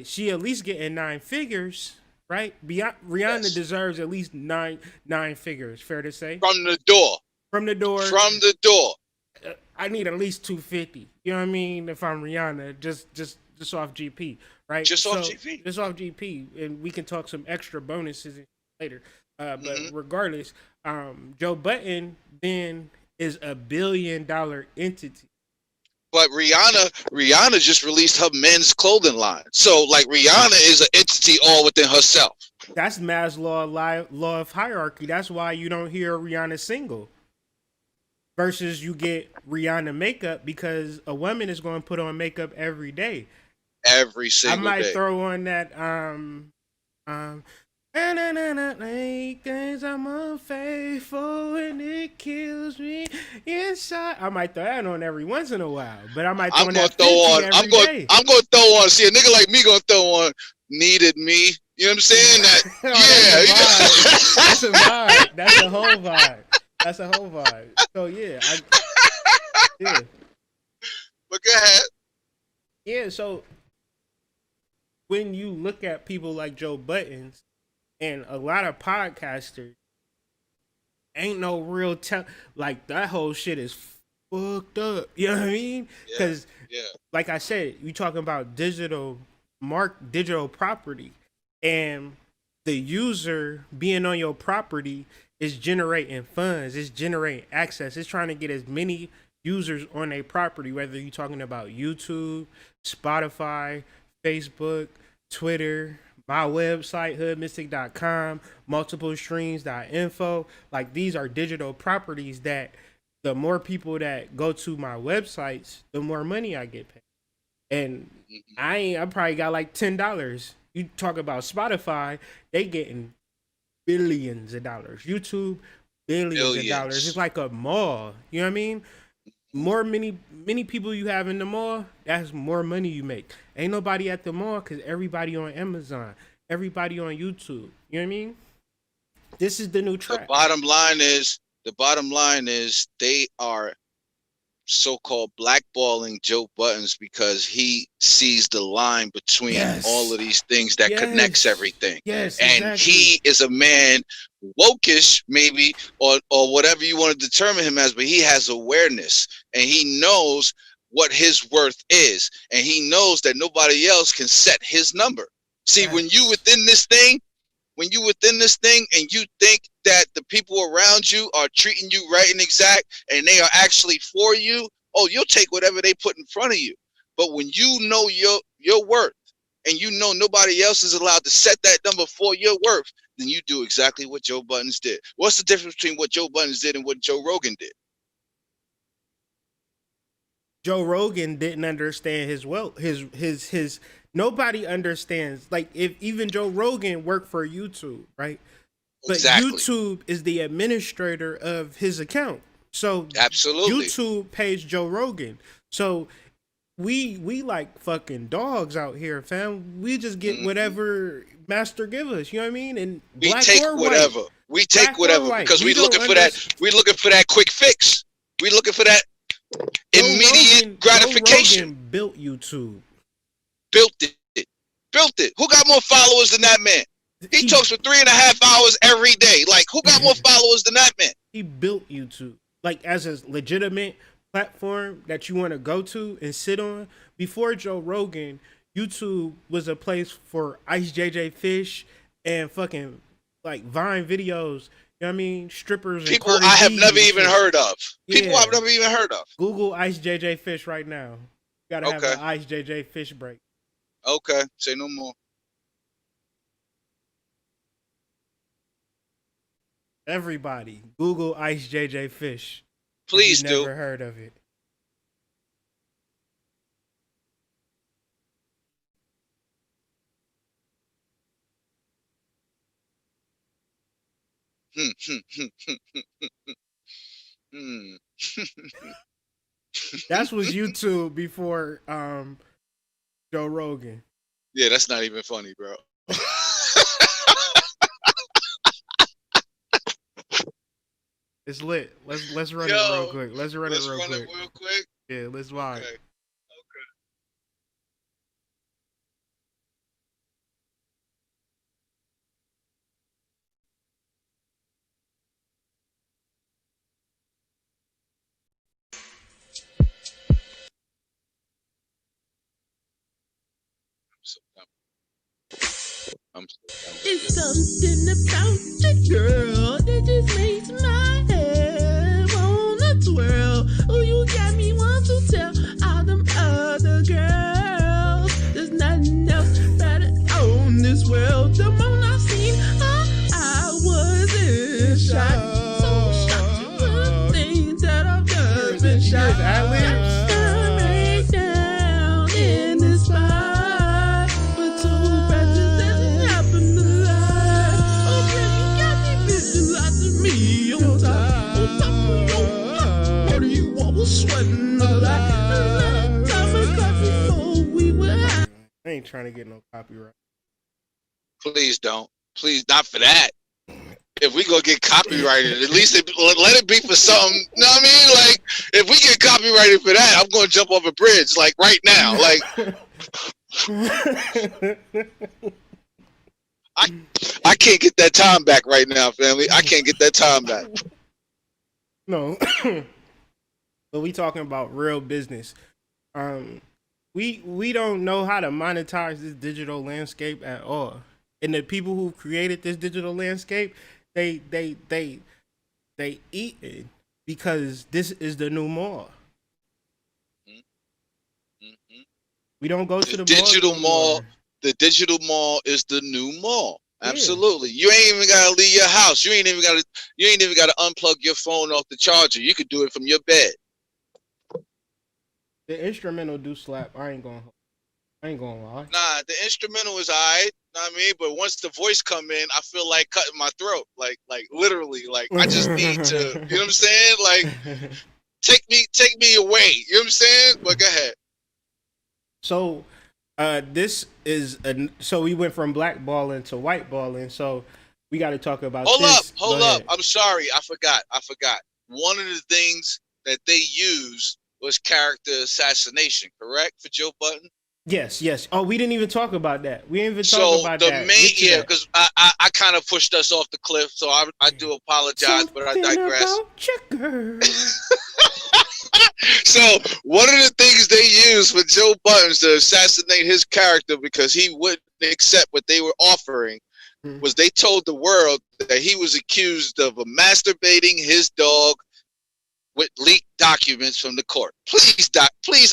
she at least getting 9 figures. Right, Rihanna deserves at least nine figures. Fair to say. From the door. I need at least 250. You know what I mean? If I'm Rihanna, just off GP, right? Just off GP, and we can talk some extra bonuses later. But regardless, Joe Budden then is a $1 billion entity. But Rihanna just released her men's clothing line. So, like, Rihanna is an entity all within herself. That's Maslow's law of hierarchy. That's why you don't hear Rihanna single. Versus you get Rihanna makeup, because a woman is going to put on makeup every day. Every single day. I might throw on that, things I'm unfaithful and it kills me inside. I might throw that on every once in a while, but I might throw that every day. I'm gonna throw on. See, a nigga like me gonna throw on "Needed Me." You know what I'm saying? That's a vibe. That's a whole vibe. That's a whole vibe. So yeah. But go ahead. Yeah. So when you look at people like Joe Budden and a lot of podcasters, ain't no real like that whole shit is fucked up. You know what I mean? Because like I said, you talking about digital property, and the user being on your property is generating funds, it's generating access, it's trying to get as many users on a property, whether you're talking about YouTube, Spotify, Facebook, Twitter, my website, hoodmystic.com, multiplestreams.info. Like, these are digital properties that the more people that go to my websites, the more money I get paid. And I probably got like $10. You talk about Spotify, they getting billions of dollars. YouTube, billions of dollars. It's like a mall. You know what I mean? Many people you have in the mall, that's more money you make. Ain't nobody at the mall because everybody on Amazon, everybody on YouTube. You know what I mean? This is the new track. The bottom line is they are so-called blackballing Joe Buttons because he sees the line between all of these things that connects everything. Yes, and exactly. He is a man, wokish maybe, or whatever you want to determine him as, but he has awareness and he knows what his worth is, and he knows that nobody else can set his number. See, when you within this thing and you think that the people around you are treating you right and exact and they are actually for you, you'll take whatever they put in front of you. But when you know your worth and you know nobody else is allowed to set that number for your worth, then you do exactly what Joe Buttons did. What's the difference between what Joe Buttons did and what Joe Rogan did? Joe Rogan didn't understand his wealth. His nobody understands. Like, if even Joe Rogan worked for YouTube, right? But Exactly. YouTube is the administrator of his account. So Absolutely. YouTube pays Joe Rogan. So we like fucking dogs out here, fam. We just get whatever master give us. You know what I mean? And We black take or whatever. white. We take Black or whatever white. because We we looking don't for that. We looking for that quick fix. We looking for that immediate gratification. Joe Rogan built YouTube. Built it. Who got more followers than that man? He talks for 3.5 hours every day. Like, who got more followers than that man? He built YouTube, like, as a legitimate platform that you want to go to and sit on. Before Joe Rogan, YouTube was a place for Ice JJ Fish and fucking like Vine videos. You know what I mean? Strippers and People Cardi I have B never and even shit. heard of. People Yeah. I've never even heard of. Google Ice JJ Fish right now. You gotta have Okay. an Ice JJ Fish break. Okay, say no more. Everybody, Google Ice JJ Fish. if Please you do. never heard of it. Hmm. That was YouTube before Joe Rogan. Yeah, that's not even funny, bro. It's lit. Let's run it Yo, real quick. Let's run it real quick. real quick. Yeah, let's vibe. Okay. I'm so done. It's something about you, girl, that just makes my head wanna twirl. Oh, you got me want to tell all them other girls there's nothing else better on this world. The moment I seen her, I was in shock. So shocked to the things that I've done. Been shocked. Right down in the spot. But two patches that happened to lie. Oh, girl, you got me visualizing me on top of your what do you want? Was sweating a lot. A time ago before we were high. I ain't trying to get no copyright. Please don't. Please, not for that. If we gonna get copyrighted, at least let it be for something. You know what I mean? Like, if we get copyrighted for that, I'm gonna jump off a bridge, like right now. Like, I can't get that time back right now, family. I can't get that time back. No. But we talking about real business. We don't know how to monetize this digital landscape at all. And the people who created this digital landscape, they eat it because this is the new mall. Mm-hmm. We don't go to the digital malls mall. anymore. The digital mall is the new mall. Yeah. Absolutely. You ain't even gotta leave your house. You ain't even gotta unplug your phone off the charger. You could do it from your bed. The instrumental do slap. I ain't gonna lie. Nah, the instrumental is alright. Know what I mean? But once the voice come in, I feel like cutting my throat. Like literally. Like, I just need to, you know what I'm saying? Like, take me away. You know what I'm saying? But go ahead. So, this is so we went from blackballing to whiteballing. So we got to talk about. Hold up. I'm sorry. I forgot. One of the things that they used was character assassination, correct? For Joe Budden? Yes. Oh, we didn't even talk about that. We didn't even talk So about the that. main, Get to yeah, that. because I kind of pushed us off the cliff, so I do apologize, but I Something digress. about your girl. So one of the things they used for Joe Budden to assassinate his character because he wouldn't accept what they were offering was they told the world that he was accused of masturbating his dog with leaked documents from the court. Please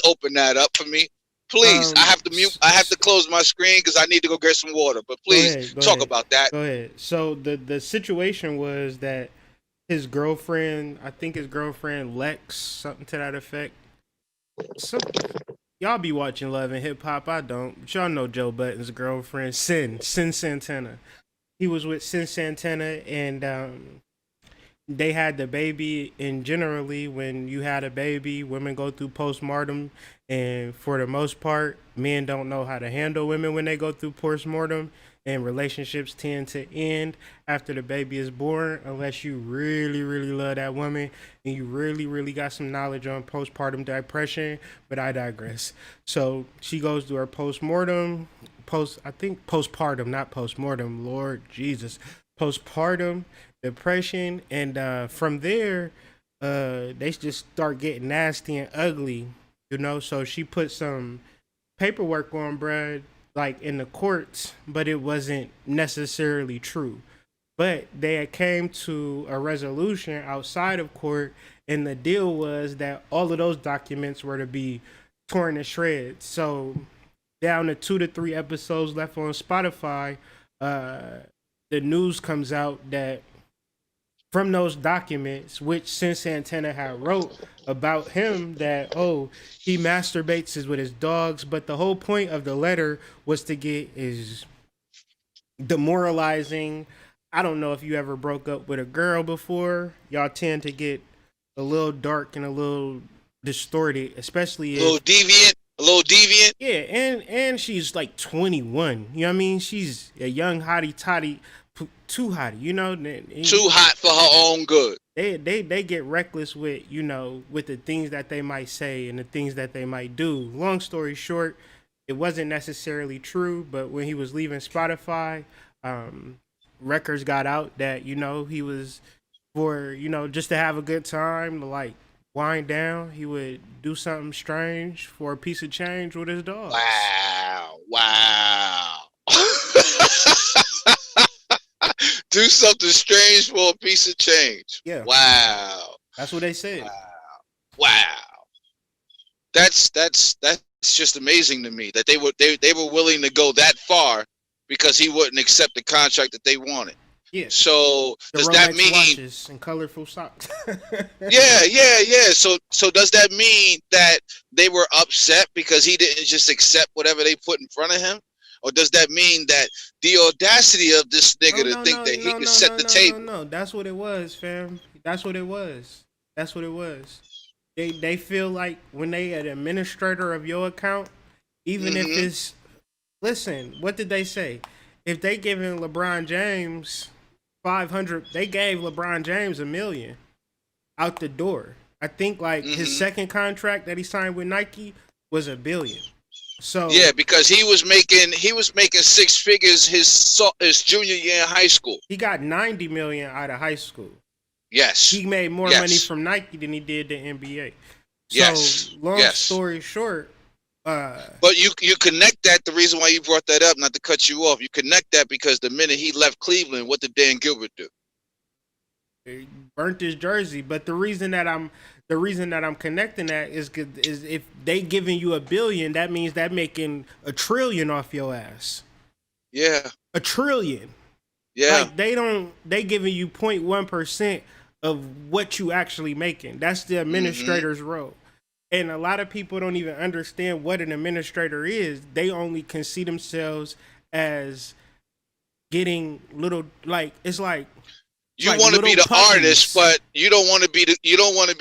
open that up for me. Please, I have to mute. I have to close my screen because I need to go get some water. But please talk about that. Go ahead. So the situation was that his girlfriend, I think his girlfriend Lex, something to that effect. Y'all be watching Love and Hip Hop. I don't. But y'all know Joe Budden's girlfriend, Sin Santana. He was with Sin Santana, and they had the baby. And generally, when you had a baby, women go through postmortem, and for the most part, men don't know how to handle women when they go through postmortem, and relationships tend to end after the baby is born unless you really, really love that woman and you really, really got some knowledge on postpartum depression. But I digress. So she goes through her postpartum, not postmortem, Lord Jesus, postpartum depression. And from there, they just start getting nasty and ugly, you know? So she put some paperwork on, bruh, like in the courts, but it wasn't necessarily true. But they had came to a resolution outside of court, and the deal was that all of those documents were to be torn to shreds. So down to 2 to 3 episodes left on Spotify, the news comes out that from those documents, which Sin Santana had wrote about him, that, oh, he masturbates with his dogs. But the whole point of the letter was to get his demoralizing. I don't know if you ever broke up with a girl before. Y'all tend to get a little dark and a little distorted, especially a little deviant. Yeah, and she's like 21. You know what I mean? She's a young hottie toddy. Too hot, you know. Too hot for her own good. They get reckless with, you know, with the things that they might say and the things that they might do. Long story short, it wasn't necessarily true, but when he was leaving Spotify, records got out that, you know, he was, for, you know, just to have a good time, to like wind down, he would do something strange for a piece of change with his dog. Wow. Do something strange for a piece of change. Yeah. Wow. That's what they said. Wow. That's just amazing to me that they were willing to go that far because he wouldn't accept the contract that they wanted. Yeah. So does that mean watches and colorful socks? Yeah. So does that mean that they were upset because he didn't just accept whatever they put in front of him? Or does that mean that the audacity of this nigga to think that he can set the table? No, that's what it was, fam. That's what it was. They feel like when they an administrator of your account, even if it's, listen, what did they say? If they giving LeBron James 500, they gave LeBron James $1 million out the door. I think like his second contract that he signed with Nike was $1 billion. So yeah, because he was making 6 figures his junior year in high school. He got $90 million out of high school. Yes, he made more money from Nike than he did the NBA. So long story short, but you connect that. The reason why you brought that up, not to cut you off, you connect that because the minute he left Cleveland, what did Dan Gilbert do? He burnt his jersey. But the reason that I'm connecting that is if they giving you $1 billion, that means that making $1 trillion off your ass. Yeah, $1 trillion. Yeah, like they giving you 0.1% of what you actually making. That's the administrator's role. And a lot of people don't even understand what an administrator is. They only can see themselves as getting little, like, it's like, you want to be the artist, but you don't want to be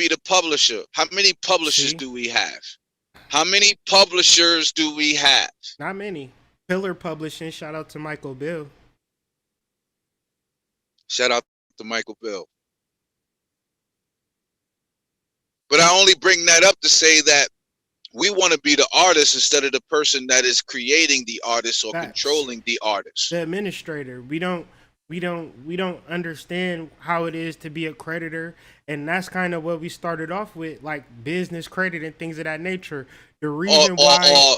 the publisher. How many publishers do we have? How many publishers do we have? Not many. Pillar Publishing. Shout out to Michael Bill. Shout out to Michael Bill. But I only bring that up to say that we want to be the artist instead of the person that is creating the artist or controlling the artist. The administrator. We don't understand how it is to be a creditor, and that's kind of what we started off with, like business credit and things of that nature. The reason why.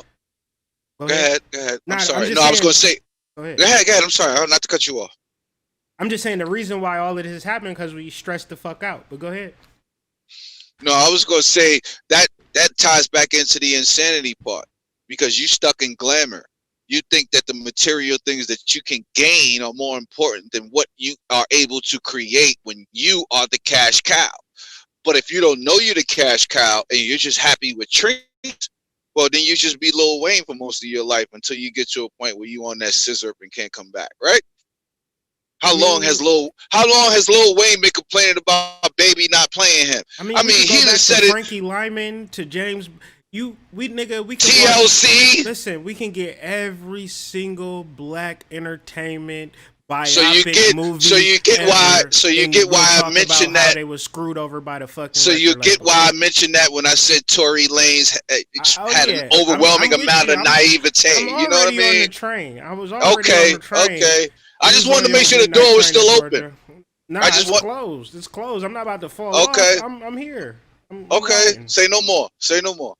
Go ahead. I'm sorry. I was going to say. Go ahead. Go ahead. I'm sorry. Not to cut you off. I'm just saying the reason why all of this is happening because we stressed the fuck out. But go ahead. No, I was going to say that ties back into the insanity part. because you stuck in glamour. You think that the material things that you can gain are more important than what you are able to create when you are the cash cow. But if you don't know you're the cash cow and you're just happy with treats, well, then you just be Lil Wayne for most of your life until you get to a point where you on that scissor and can't come back, right? How long has Lil Wayne been complaining about Baby not playing him? I mean he done said it. Frankie Lyman to James. We can TLC. Listen, we can get every single black entertainment biopic movie. So you get why I mentioned that they were screwed over by the fucking. So you get why I mentioned that when I said Tory Lanez had an overwhelming amount of naivete. You know what I mean? On the train. I was already on the train. Okay. I just wanted to make sure the door was still open. Nah, it's closed. It's closed. I'm not about to fall off. I'm here. I'm riding. Say no more. Say no more.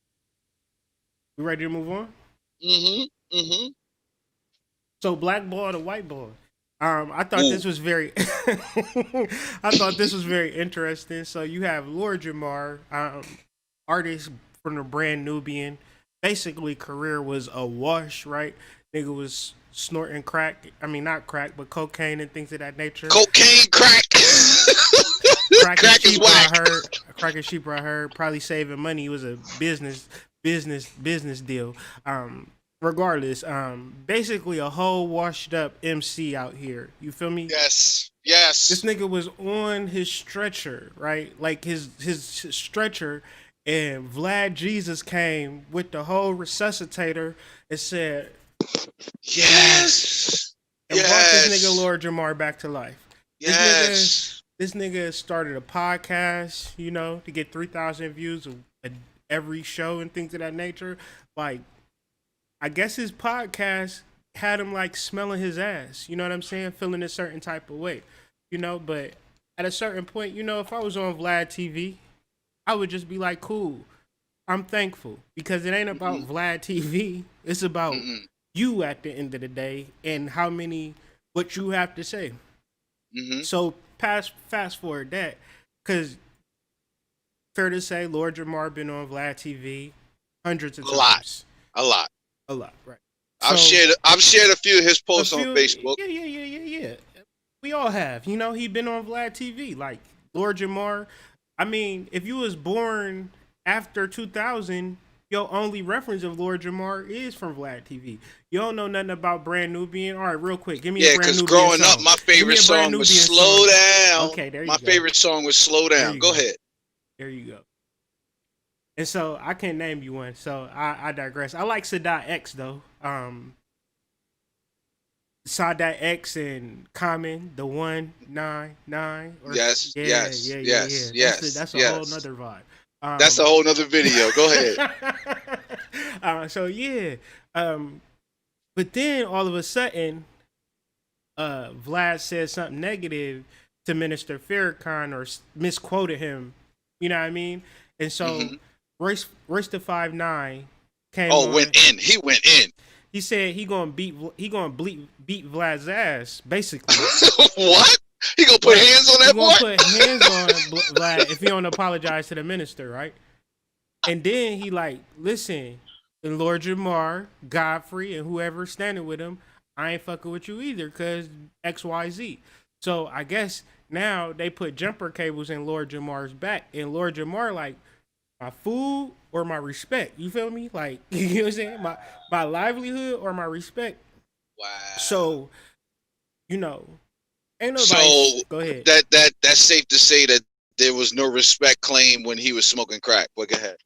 We ready to move on? Mm-hmm. So black boy to white boy. I thought this was very interesting. So you have Lord Jamar, artist from the brand Nubian. Basically career was a wash, right? Nigga was snorting crack. I mean not crack, but cocaine and things of that nature. Cocaine, crack. Crack is whack. Crack and cheaper, I heard. Probably saving money. It was a business deal. Regardless, basically a whole washed up MC out here. You feel me? Yes. This nigga was on his stretcher, right? Like his stretcher, and Vlad Jesus came with the whole resuscitator and said, yes. And brought this nigga Lord Jamar back to life. Yes. This nigga started a podcast, you know, to get 3,000 views every show and things of that nature. Like, I guess his podcast had him like smelling his ass, you know what I'm saying? Feeling a certain type of way, you know, but at a certain point, you know, if I was on Vlad TV, I would just be like, cool, I'm thankful, because it ain't about Vlad TV. It's about you at the end of the day and what you have to say. So fast forward that, because fair to say, Lord Jamar been on Vlad TV hundreds of times. A lot, right? I've shared a few of his posts on Facebook. Yeah. We all have. You know, he been on Vlad TV. Like Lord Jamar. I mean, if you was born after 2000, your only reference of Lord Jamar is from Vlad TV. You don't know nothing about Brand Nubian. All right, real quick, give me a Brand Nubian growing song. up, my favorite song was Slow Down. Okay, there you go. go. My favorite song was Slow Down. Go ahead. There you go. And so I can't name you one, so I digress. I like Sadat X though. Sadat X and Common, the 199. Yes. That's a whole nother vibe. That's a whole nother video. Go ahead. But then all of a sudden, Vlad said something negative to Minister Farrakhan or misquoted him. You know what I mean? And so Royce the 5'9" came. Oh, went in. He went in. He said he gonna beat Vlad's ass, basically. What? He gonna put hands on that boy? He gonna put hands on Vlad if he don't apologize to the minister, right? And then he like, listen, and Lord Jamar, Godfrey, and whoever standing with him, I ain't fucking with you either, cause XYZ. So I guess now they put jumper cables in Lord Jamar's back, and Lord Jamar like, my food or my respect. You feel me? Like, you know what I'm saying? My livelihood or my respect. Wow. So, you know, ain't nobody. So go ahead. That's safe to say that there was no respect claim when he was smoking crack. But go ahead.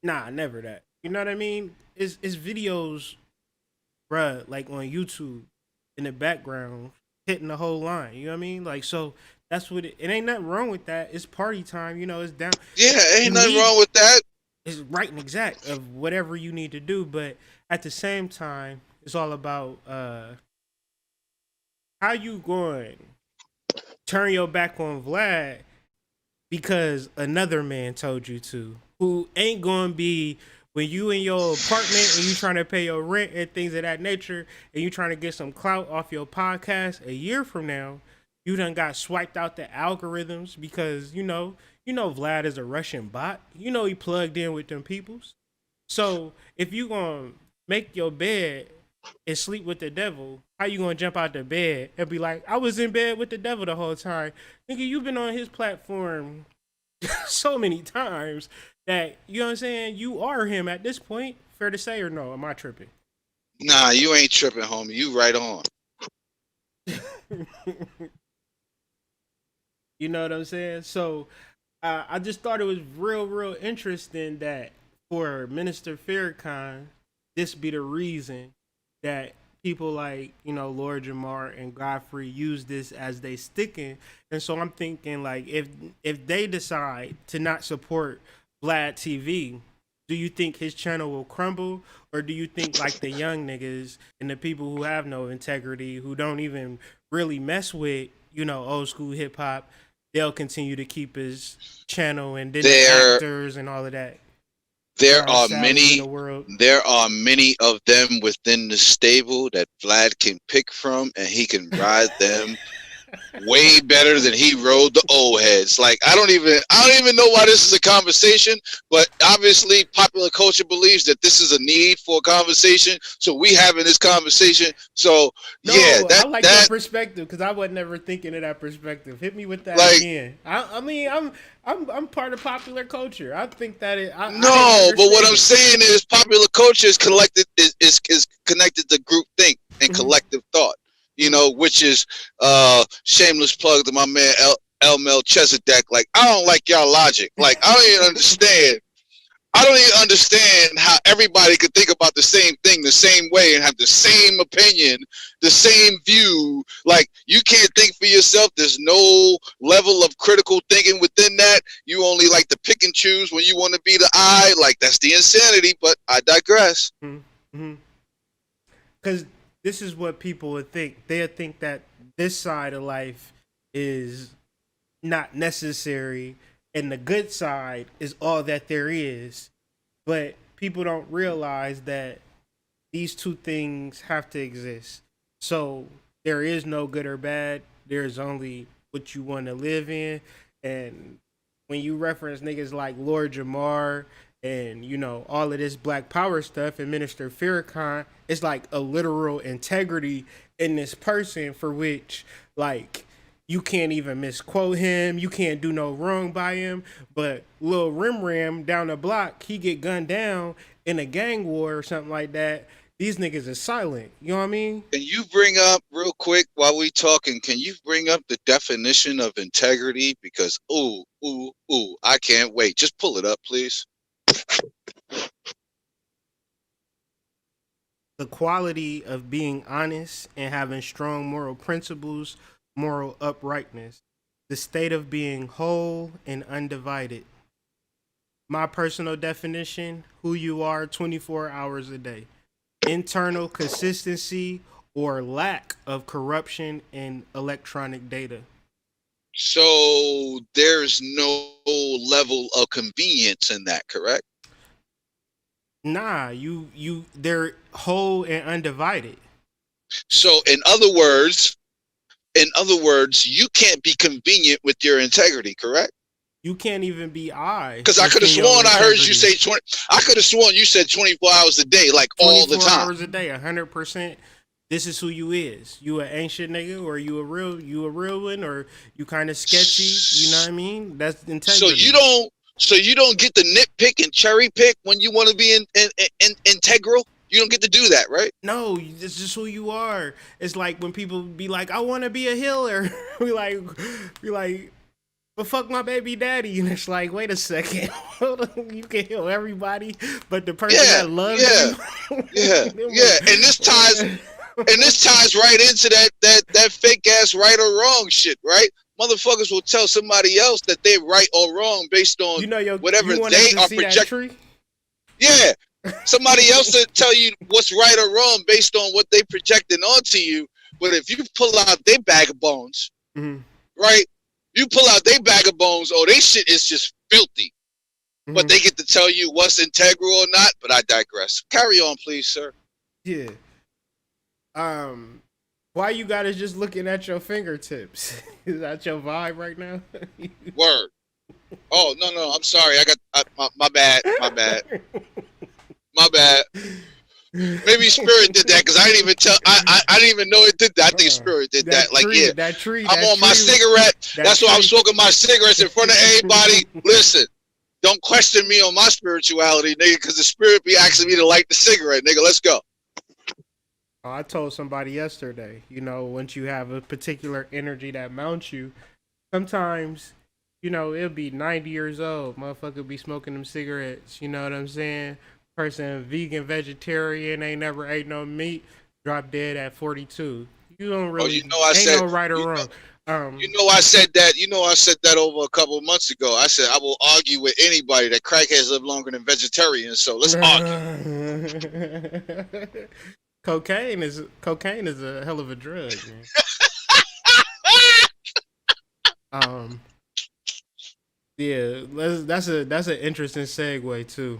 Nah, never that. You know what I mean? It's videos, bruh, like on YouTube in the background hitting the whole line. You know what I mean? Like, so that's what it ain't nothing wrong with that. It's party time, you know, it's down. Yeah, ain't nothing wrong with that. It's right and exact of whatever you need to do, but at the same time, it's all about how you going to turn your back on Vlad because another man told you to, who ain't going to be when you in your apartment and you trying to pay your rent and things of that nature, and you trying to get some clout off your podcast a year from now. You done got swiped out the algorithms because, you know Vlad is a Russian bot. You know he plugged in with them peoples. So if you gonna make your bed and sleep with the devil, how you gonna jump out the bed and be like, I was in bed with the devil the whole time? Nigga, you've been on his platform so many times that, you know what I'm saying, you are him at this point. Fair to say, or no? Am I tripping? Nah, you ain't tripping, homie. You right on. You know what I'm saying? So I just thought it was real interesting that for Minister Farrakhan, this be the reason that people like, you know, Lord Jamar and Godfrey use this as they sticking. And so I'm thinking, like, if they decide to not support Vlad TV, do you think his channel will crumble? Or do you think like the young niggas and the people who have no integrity, who don't even really mess with, you know, old school hip hop, they'll continue to keep his channel, and then the actors and all of that? There are many of them within the stable that Vlad can pick from, and he can ride them way better than he rode the old heads. Like, I don't even know why this is a conversation, but obviously popular culture believes that this is a need for a conversation, so we having this conversation. So I like that perspective, because I was never thinking of that perspective. Hit me with that, like, again. I mean, I'm part of popular culture. I think that but what I'm saying is popular culture is connected to group think and collective thought. You know, which is shameless plug to my man El Melchizedek. Like, I don't like y'all logic. Like, I don't even understand how everybody could think about the same thing the same way and have the same opinion, the same view. Like, you can't think for yourself. There's no level of critical thinking within that. You only like to pick and choose when you want to be the I. Like, that's the insanity, but I digress. Because this is what people would think. They'll think that this side of life is not necessary and the good side is all that there is. But people don't realize that these two things have to exist. So there is no good or bad. There's only what you want to live in. And when you reference niggas like Lord Jamar and, you know, all of this Black Power stuff and Minister Farrakhan, it's like a literal integrity in this person for which, like, you can't even misquote him. You can't do no wrong by him. But Lil Rim Ram down the block, he get gunned down in a gang war or something like that. These niggas are silent. You know what I mean? Can you bring up real quick while we talking? Can you bring up the definition of integrity? Because I can't wait. Just pull it up, please. The quality of being honest and having strong moral principles, moral uprightness. The state of being whole and undivided. My personal definition, who you are 24 hours a day. Internal consistency or lack of corruption in electronic data. So there's no level of convenience in that, correct? Nah, they're whole and undivided. So in other words, you can't be convenient with your integrity, correct? You can't even be because I could have sworn I heard you say 20. I could have sworn you said 24 hours a day, like all the time. 24 hours a day, 100%. This is who you is. You an ancient nigga, or you a real one, or you kind of sketchy. You know what I mean? That's integrity. So you don't get to nitpick and cherry pick when you want to be integral. You don't get to do that, right? No, it's just who you are. It's like when people be like, "I want to be a healer." we like, but fuck my baby daddy, and it's like, wait a second, hold on, you can heal everybody, but the person that loves you. And this ties right into that fake ass right or wrong shit, right? Motherfuckers will tell somebody else that they're right or wrong based on whatever they are projecting. Yeah. Somebody else will tell you what's right or wrong based on what they projecting onto you. But if you pull out their bag of bones, right? You pull out their bag of bones, they shit is just filthy. But they get to tell you what's integral or not. But I digress. Carry on, please, sir. Yeah. Why you guys just looking at your fingertips? Is that your vibe right now? Word. Oh, no, I'm sorry. I got my bad. My bad. Maybe Spirit did that because I didn't even tell. I didn't even know it did that. I think Spirit did that. Like, tree, yeah, that tree. I'm that on my tree, cigarette. That's why I'm tree. smoking my cigarettes in front of everybody. Listen, don't question me on my spirituality, nigga, because the Spirit be asking me to light the cigarette, nigga. Let's go. I told somebody yesterday, you know, once you have a particular energy that mounts you, sometimes, you know, it'll be 90 years old. Motherfucker be smoking them cigarettes. You know what I'm saying? Person vegan, vegetarian, ain't never ate no meat, drop dead at 42. You don't really, you know, I ain't said, no right or wrong. You know, I said that. You know, I said that over a couple of months ago. I said I will argue with anybody that crackheads live longer than vegetarians. So let's argue. Cocaine is a hell of a drug, man. Yeah, that's an interesting segue too.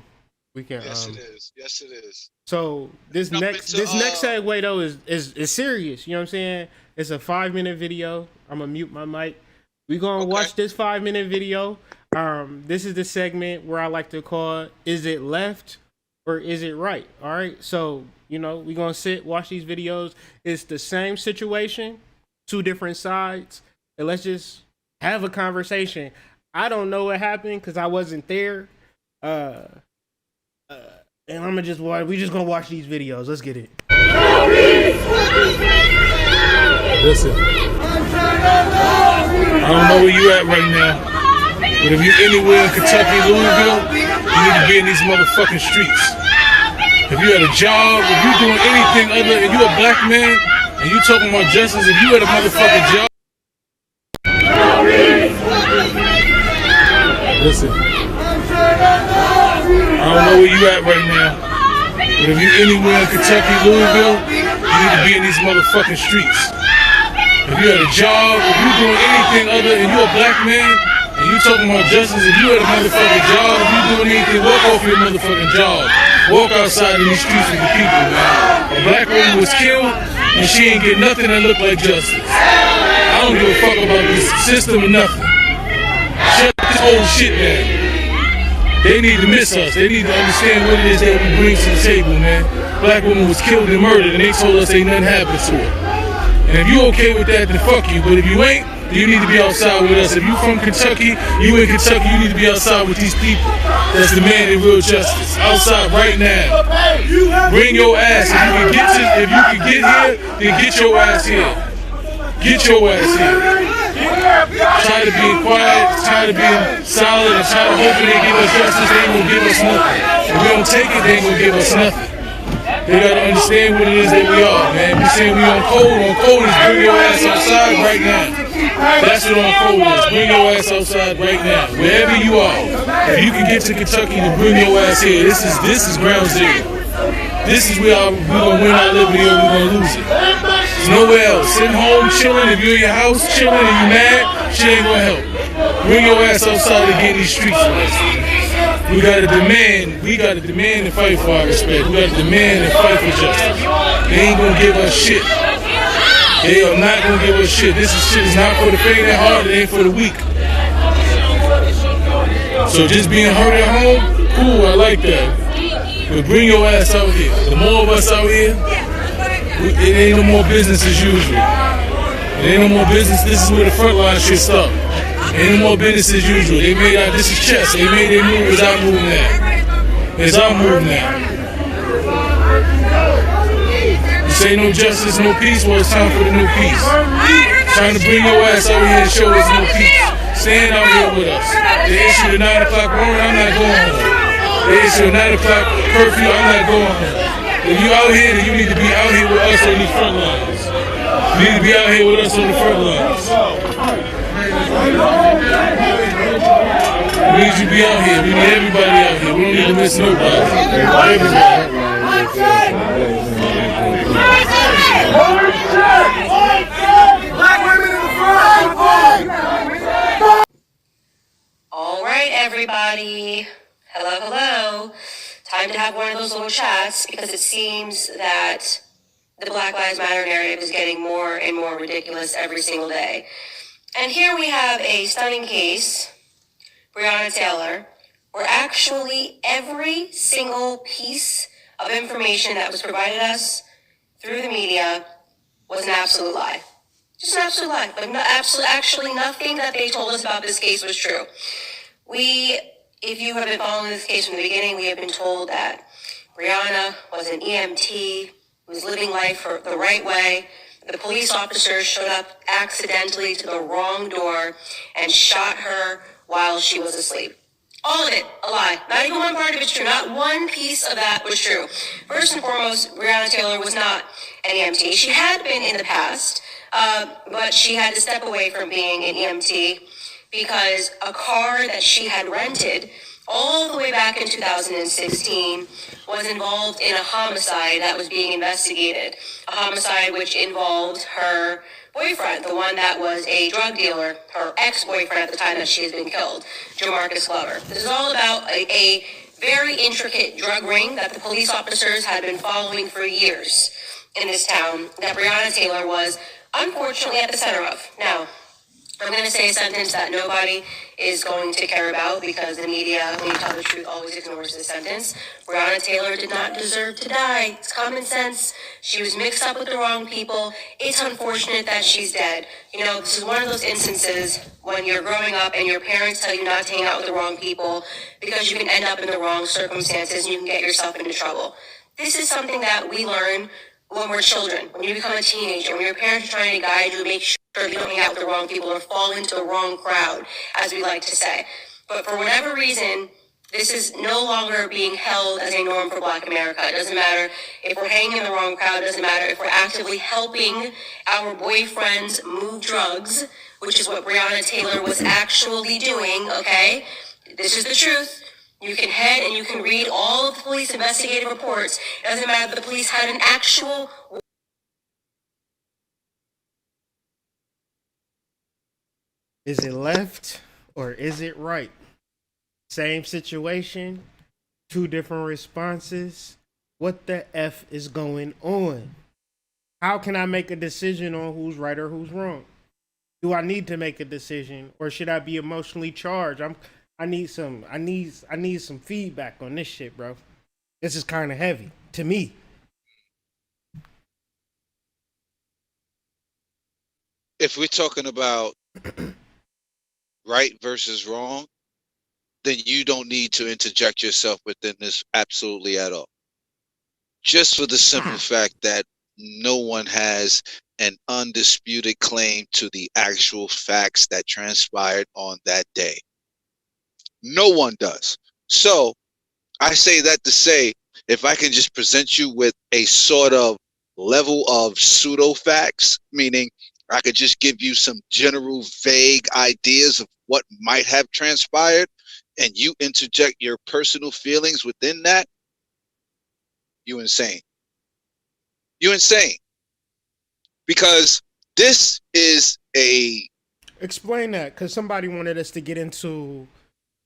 We can. Yes, it is. Yes, it is. So this next segue though is serious. You know what I'm saying? It's a 5-minute video. I'm gonna mute my mic. We gonna watch this 5-minute video. This is the segment where I like to call "Is it left or is it right?" All right. So you know we gonna watch these videos. It's the same situation, 2 different sides, and let's just have a conversation. I don't know what happened because I wasn't there. And we just gonna watch these videos. Let's get it. Listen, I don't know where you at right now, but if you're anywhere in Kentucky, Louisville, you need to be in these motherfucking streets. If you had a job, if you're doing anything other, if you're a black man and you talking about justice, if you had a motherfucking job. Listen, I don't know where you at right now, but if you're anywhere in Kentucky, Louisville, you need to be in these motherfucking streets. If you had a job, if you're doing anything other, and you're a black man, and you talking about justice, if you had a motherfucking job, if you're doing anything, walk off your motherfucking job. Walk outside in these streets with the people, man. A black woman was killed, and she ain't get nothing that look like justice. I don't give a fuck about this system or nothing. Shut this old shit, man. They need to miss us. They need to understand what it is that we bring to the table, man. Black woman was killed and murdered, and they told us ain't nothing happened to her. And if you okay with that, then fuck you. But if you ain't, then you need to be outside with us. If you from Kentucky, you in Kentucky, you need to be outside with these people that's demanding real justice. Outside right now. Bring your ass. If you can get here, then get your ass here. Get your ass here. Tired of being quiet, tired of being solid, and tired of hoping they give us justice, they ain't gonna give us nothing. If we don't take it, they ain't gonna give us nothing. They gotta understand what it is that we are, man. We saying we on cold is bring your ass outside right now. That's what on cold is. Bring your ass outside right now. Wherever you are. If you can get to Kentucky, to bring your ass here. This is ground zero. This is where we're gonna win our liberty or we're gonna lose it. There's nowhere else. Sitting home chilling, if you're in your house chilling and you mad, shit ain't gonna help. Bring your ass outside and get in these streets for us. We gotta demand and fight for our respect. We gotta demand and fight for justice. They ain't gonna give us shit. They are not gonna give us shit. This shit is not for the faint at heart, it ain't for the weak. So just being hurt at home, cool, I like that. But bring your ass out here. The more of us out here, it ain't no more business as usual. It ain't no more business, this is where the front line shit stop. Ain't no more business as usual. They made out, this is chess. They made their move as I move now. As I move now. You say no justice, no peace, well it's time for the new peace. Trying to bring your ass out here and show us no peace. Stand out here with us. They issued a 9 o'clock warrant, I'm not going home. They issued a 9 o'clock curfew, I'm not going home. If you out here, then you need to be out here with us on these front lines. You need to be out here with us on the front lines. We need you to be out here. We need everybody out here. We don't need to miss nobody. All right, everybody. Hello. Time to have one of those little chats because it seems that the Black Lives Matter narrative is getting more and more ridiculous every single day. And here we have a stunning case, Breonna Taylor, where actually every single piece of information that was provided us through the media was an absolute lie. Just an absolute lie. But actually nothing that they told us about this case was true. If you have been following this case from the beginning, we have been told that Breonna was an EMT, was living life the right way. The police officers showed up accidentally to the wrong door and shot her while she was asleep. All of it, a lie. Not even one part of it's true. Not one piece of that was true. First and foremost, Breonna Taylor was not an EMT. She had been in the past, but she had to step away from being an EMT because a car that she had rented all the way back in 2016 was involved in a homicide that was being investigated. A homicide which involved her boyfriend, the one that was a drug dealer, her ex-boyfriend at the time that she has been killed, Jamar. This is all about a very intricate drug ring that the police officers had been following for years in this town that Breonna Taylor was unfortunately at the center of. Now, I'm going to say a sentence that nobody is going to care about because the media, when you tell the truth, always ignores this sentence. Breonna Taylor did not deserve to die. It's common sense. She was mixed up with the wrong people. It's unfortunate that she's dead. You know, this is one of those instances when you're growing up and your parents tell you not to hang out with the wrong people because you can end up in the wrong circumstances and you can get yourself into trouble. This is something that we learn when we're children, when you become a teenager, when your parents are trying to guide you to make sure you don't hang out with the wrong people or fall into the wrong crowd, as we like to say. But for whatever reason, this is no longer being held as a norm for Black America. It doesn't matter if we're hanging in the wrong crowd. It doesn't matter if we're actively helping our boyfriends move drugs, which is what Breonna Taylor was actually doing, okay? This is the truth. You can head and you can read all of the police investigative reports. It doesn't matter if the police had an actual... Is it left or is it right? Same situation, two different responses. What the F is going on? How can I make a decision on who's right or who's wrong? Do I need to make a decision or should I be emotionally charged? I need some feedback on this shit, bro. This is kind of heavy to me. If we're talking about right versus wrong, then you don't need to interject yourself within this absolutely at all. Just for the simple fact that no one has an undisputed claim to the actual facts that transpired on that day. No one does. So I say that to say, if I can just present you with a sort of level of pseudo facts, meaning I could just give you some general vague ideas of what might have transpired, and you interject your personal feelings within that, you insane. You insane. Because this is a... Explain that, because somebody wanted us to get into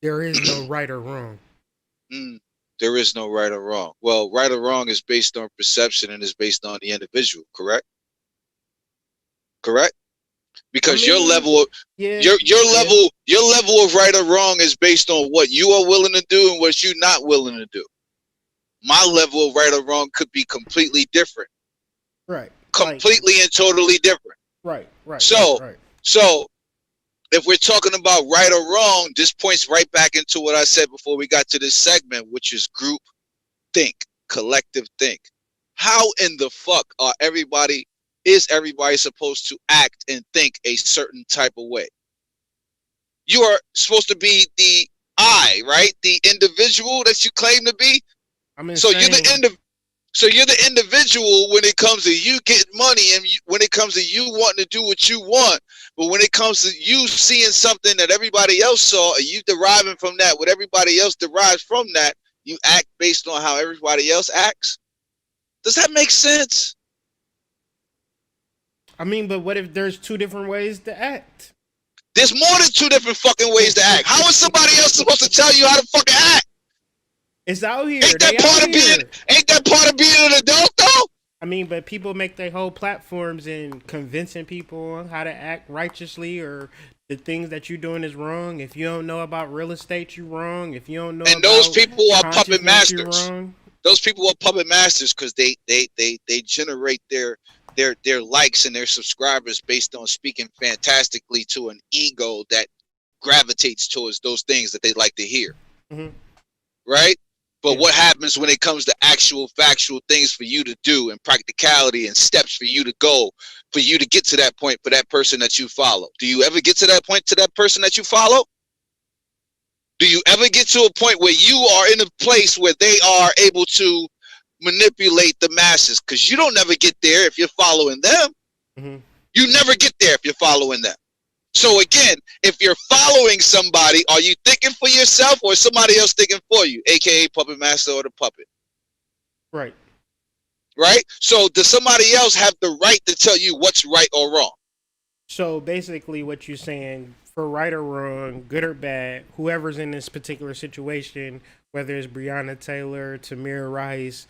there is no right or wrong. There is no right or wrong. Well, right or wrong is based on perception and is based on the individual, correct? Correct? Because your level of your level of right or wrong is based on what you are willing to do and what you're not willing to do. My level of right or wrong could be completely different. Right. Completely and totally different. Right. So if we're talking about right or wrong, this points right back into what I said before we got to this segment, which is group think, collective think. How in the fuck is everybody supposed to act and think a certain type of way? You are supposed to be the I, right? The individual that you claim to be. So you're the individual when it comes to you getting money and when it comes to you wanting to do what you want. But when it comes to you seeing something that everybody else saw and you deriving from that, what everybody else derives from that, you act based on how everybody else acts. Does that make sense? I mean, but what if there's two different ways to act? There's more than two different fucking ways to act. How is somebody else supposed to tell you how to fucking act? It's out here. Ain't that part of being an adult though? I mean, but people make their whole platforms in convincing people on how to act righteously or the things that you're doing is wrong. If you don't know about real estate, you're wrong. If you don't know, and those people are puppet masters. Those people are puppet masters because they generate their likes and their subscribers based on speaking fantastically to an ego that gravitates towards those things that they like to hear. Mm-hmm. Right? But what happens when it comes to actual factual things for you to do and practicality and steps for you to go, for you to get to that point for that person that you follow? Do you ever get to that point to that person that you follow? Do you ever get to a point where you are in a place where they are able to manipulate the masses? Because you don't never get there if you're following them. Mm-hmm. You never get there if you're following them. So again, if you're following somebody, are you thinking for yourself or is somebody else thinking for you, aka puppet master or the puppet? Right. Right? So does somebody else have the right to tell you what's right or wrong? So basically what you're saying, for right or wrong, good or bad, whoever's in this particular situation, whether it's Breonna Taylor, Tamir Rice,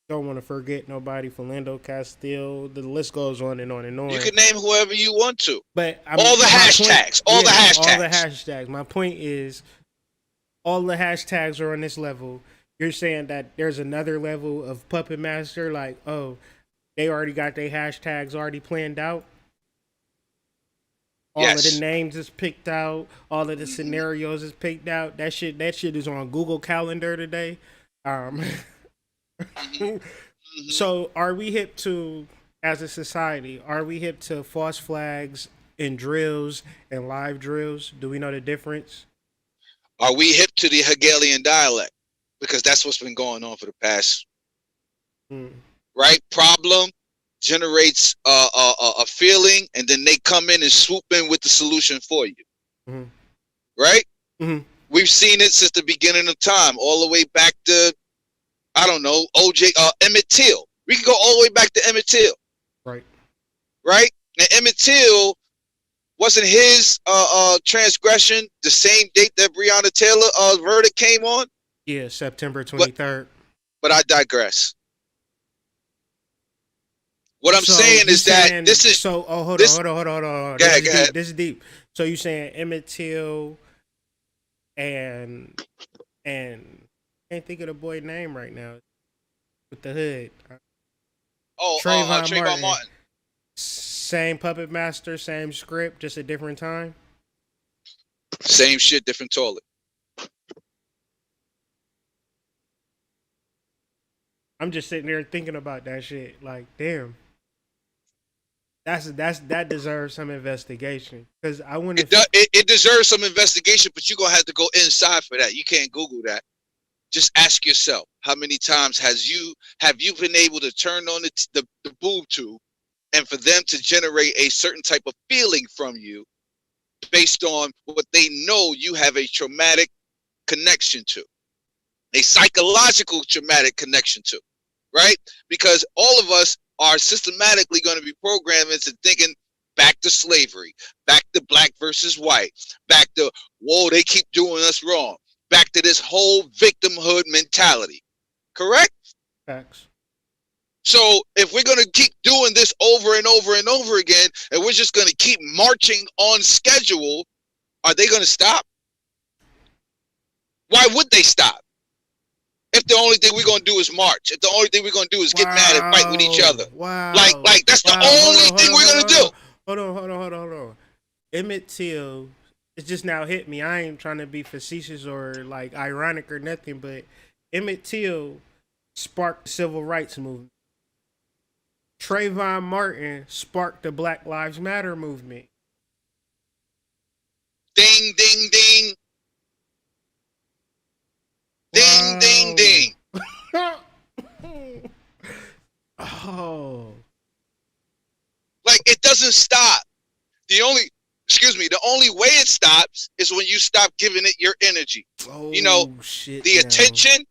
don't want to forget nobody, Philando Castile, the list goes on and on and on. You can name whoever you want to. But all the hashtags. All the hashtags. My point is, all the hashtags are on this level. You're saying that there's another level of puppet master, like, oh, they already got their hashtags already planned out. All of the names is picked out. All of the scenarios is picked out. That shit is on Google Calendar today. So are we hip to, as a society, are we hip to false flags and drills and live drills? Do we know the difference? Are we hip to the Hegelian dialect? Because that's what's been going on for the past, right? Problem generates a feeling, and then they come in and swoop in with the solution for you, right? We've seen it since the beginning of time, all the way back to, I don't know, Emmett Till. We can go all the way back to Emmett Till. Right. Right? Now, Emmett Till, wasn't his transgression the same date that Breonna Taylor verdict came on? Yeah, September 23rd. But I digress. What I'm saying is that this is... So, hold on. Go ahead. This is deep. So you saying Emmett Till and can't think of the boy name right now with the hood. Trayvon Martin. Same puppet master, same script, just a different time. Same shit, different toilet. I'm just sitting there thinking about that shit. Like, damn, that deserves some investigation. Because I wonder. It deserves some investigation, but you're gonna have to go inside for that. You can't Google that. Just ask yourself, how many times have you been able to turn on the boob tube, and for them to generate a certain type of feeling from you, based on what they know you have a traumatic connection to, a psychological traumatic connection to, right? Because all of us are systematically going to be programmed into thinking back to slavery, back to black versus white, back to, whoa, they keep doing us wrong, back to this whole victimhood mentality. Correct? Facts. So if we're going to keep doing this over and over and over again, and we're just going to keep marching on schedule, are they going to stop? Why would they stop? If the only thing we're going to do is march, if the only thing we're going to do is get mad and fight with each other. Wow. Like that's the only thing we're going to do. Hold on. Emmett Till, it just now hit me. I ain't trying to be facetious or like ironic or nothing, but Emmett Till sparked the civil rights movement. Trayvon Martin sparked the Black Lives Matter movement. Ding, ding, ding. Ding, ding, ding. Oh. Like, it doesn't stop. The only way it stops is when you stop giving it your energy. Oh, you know, shit, the attention.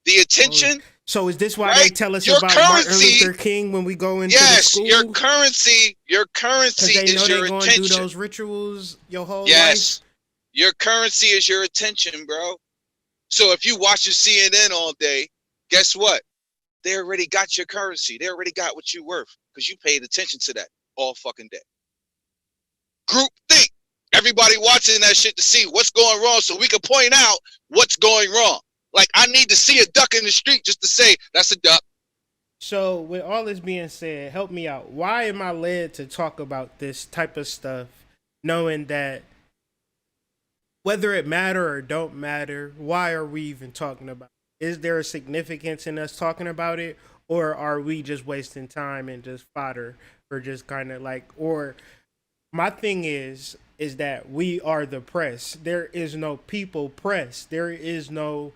Oh. So is this why they tell us about Martin Luther King when we go into the school? Your currency is your attention. Do those rituals your whole life? Yes. Your currency is your attention, bro. So if you watch your CNN all day, guess what? They already got your currency. They already got what you're worth because you paid attention to that all fucking day. Group think. everybody watching that shit to see what's going wrong so we can point out what's going wrong. Like, I need to see a duck in the street just to say, that's a duck. So, with all this being said, help me out. Why am I led to talk about this type of stuff, knowing that whether it matter or don't matter, why are we even talking about it? Is there a significance in us talking about it, or are we just wasting time and just fodder, or just kind of like, or my thing is that we are the press. There is no people press. There is no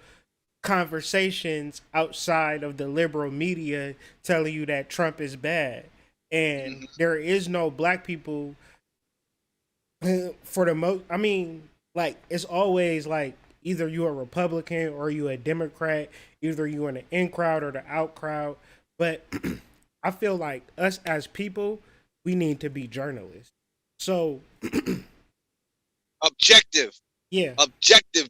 conversations outside of the liberal media telling you that Trump is bad, and there is no black people for the most. I mean, like, it's always like either you're a Republican or you a Democrat, either you in the in crowd or the out crowd. But I feel like us as people, we need to be journalists. So objective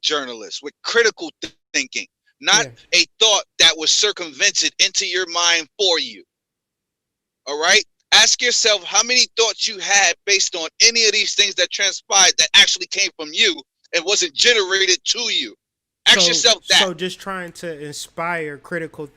journalists with critical thinking. Not a thought that was circumvented into your mind for you. All right? Ask yourself how many thoughts you had based on any of these things that transpired that actually came from you and wasn't generated to you. Ask yourself that. So just trying to inspire critical.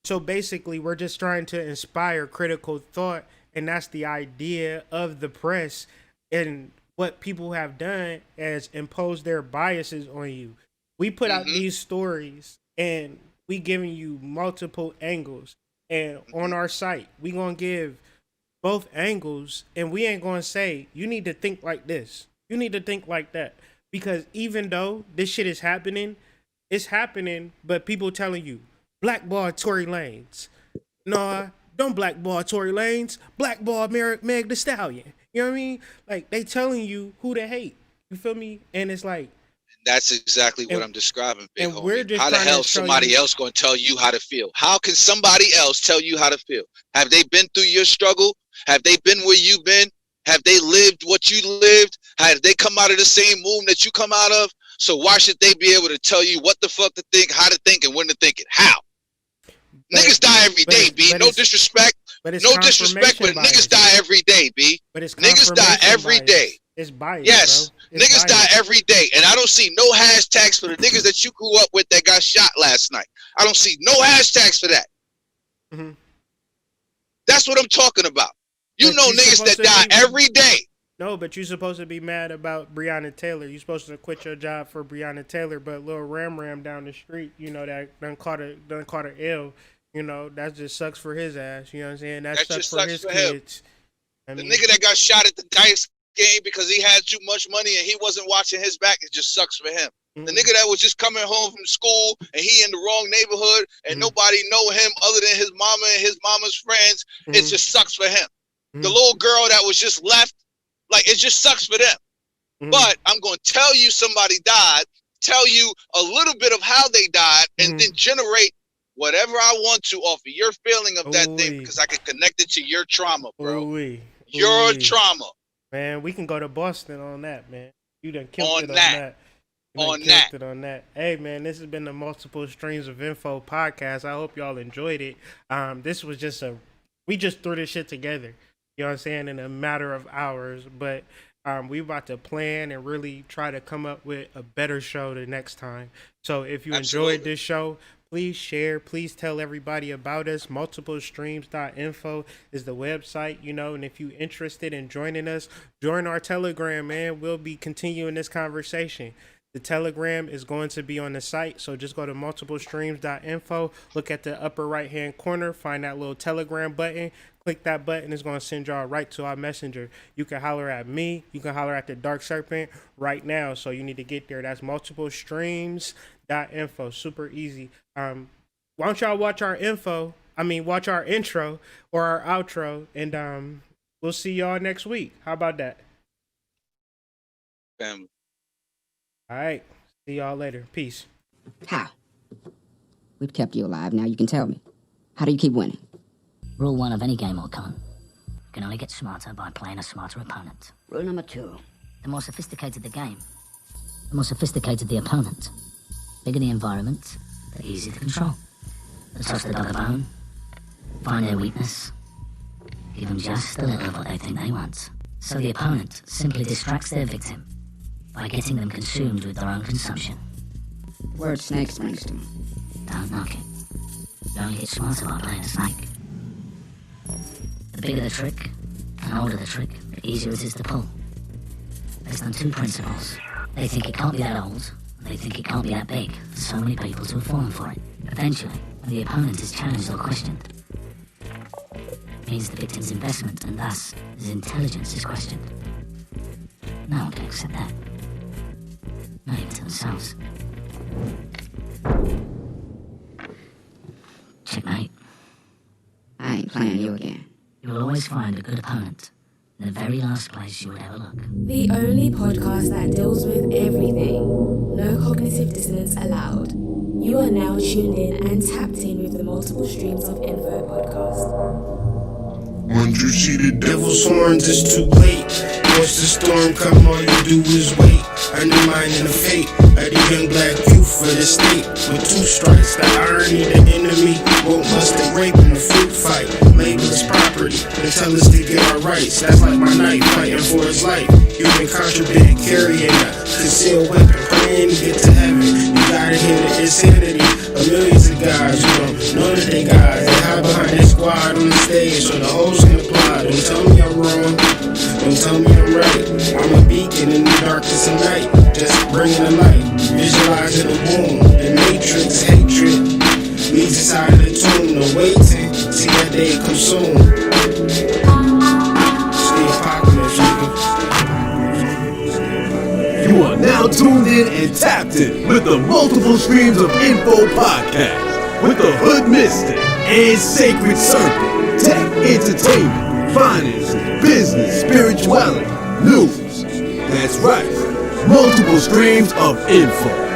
So basically, we're just trying to inspire critical thought, and that's the idea of the press. And what people have done is impose their biases on you. We put out these stories and we giving you multiple angles, and on our site, we going to give both angles, and we ain't going to say, you need to think like this. You need to think like that, because even though this shit is happening, it's happening, but people telling you, blackball Tory Lanez. No, don't blackball Tory Lanez. Blackball Meg the Stallion. You know what I mean? Like, they telling you who to hate. You feel me? And it's like, that's exactly what I'm describing, big homie. We're just how the hell somebody else going to tell you how to feel? How can somebody else tell you how to feel? Have they been through your struggle? Have they been where you've been? Have they lived what you lived? Have they come out of the same womb that you come out of? So why should they be able to tell you what the fuck to think, how to think, and when to think it? How? Niggas die every day, B. No disrespect. No disrespect, but niggas die every day, B. Niggas die every day. It's bias. Yes, niggas die every day, and I don't see no hashtags for the niggas that you grew up with that got shot last night. I don't see no hashtags for that. That's what I'm talking about. You know niggas that die every day. No, but you're supposed to be mad about Breonna Taylor. You're supposed to quit your job for Breonna Taylor, but little Ram down the street, you know, that done caught a L. You know, that just sucks for his ass. You know what I'm saying? That sucks for his kids. The nigga that got shot at the dice game because he had too much money and he wasn't watching his back, it just sucks for him. The nigga that was just coming home from school and he in the wrong neighborhood and nobody know him other than his mama and his mama's friends, it just sucks for him. The little girl that was just left, like, it just sucks for them. But I'm going to tell you somebody died, tell you a little bit of how they died, and then generate whatever I want to off of your feeling of that thing, because I can connect it to your trauma, bro. Your trauma. Man, we can go to Boston on that, man. You done killed it on that. Hey, man, this has been the Multiple Streams of Info podcast. I hope y'all enjoyed it. This was just we just threw this shit together, you know what I'm saying, in a matter of hours. But we about to plan and really try to come up with a better show the next time. So if you enjoyed this show, please share. Please tell everybody about us. Multiplestreams.info is the website, you know. And if you're interested in joining us, join our Telegram, man. We'll be continuing this conversation. The Telegram is going to be on the site, so just go to multiplestreams.info. Look at the upper right-hand corner. Find that little Telegram button. Click that button. It's going to send y'all right to our messenger. You can holler at me. You can holler at the Dark Serpent right now. So you need to get there. That's multiplestreams.info. Super easy. Why don't y'all watch our watch our intro or our outro, and we'll see y'all next week. How about that? Family. All right. See y'all later. Peace. How? We've kept you alive. Now you can tell me. How do you keep winning? Rule 1 of any game or con. You can only get smarter by playing a smarter opponent. Rule number 2. The more sophisticated the game, the more sophisticated the opponent. Bigger the environment, the easier to control. The toss the dog a bone, find their weakness, give them just a little of what they think they want. So the opponent simply distracts their victim by getting them consumed with their own consumption. The word snake springs to me. Don't knock it. You only get smarter by playing a snake. The bigger the trick, and older the trick, the easier it is to pull. Based on two principles. They think it can't be that old, and they think it can't be that big for so many people to have fallen for it. Eventually, when the opponent is challenged or questioned, it means the victim's investment and thus his intelligence is questioned. No one can accept that. Not even to themselves. Checkmate. I ain't playing you again. You will always find a good opponent in the very last place you would ever look. The only podcast that deals with everything. No cognitive dissonance allowed. You are now tuned in and tapped in with the Multiple Streams of Info podcast. Once you see the devil's horns, it's too late. Once the storm come, all you do is wait. Undermining the fate of the young black youth for the state. With two strikes, the irony, the enemy won't bust the rape in the fruit fight. Label as property, and tell us to get our rights. That's like my knight fighting for his life. Human contraband, carrying a concealed weapon, praying to get to heaven. You gotta hear the insanity of millions of guys who don't know that they guys. They hide behind their squad on the stage so the hoes can apply. Don't tell me I'm wrong, don't tell me I'm right. I'm a beacon in the darkness of night, just bringing the light. Visualizing the womb, the matrix, hatred leads inside of the tomb. No waiting, see that day come soon. Stay apocalypse, nigga. You are now tuned in and tapped in with the Multiple Streams of Info podcast with the Hood Mystic and Sacred Serpent. Tech, entertainment, finance, business, spirituality, news. That's right, Multiple Streams of Info.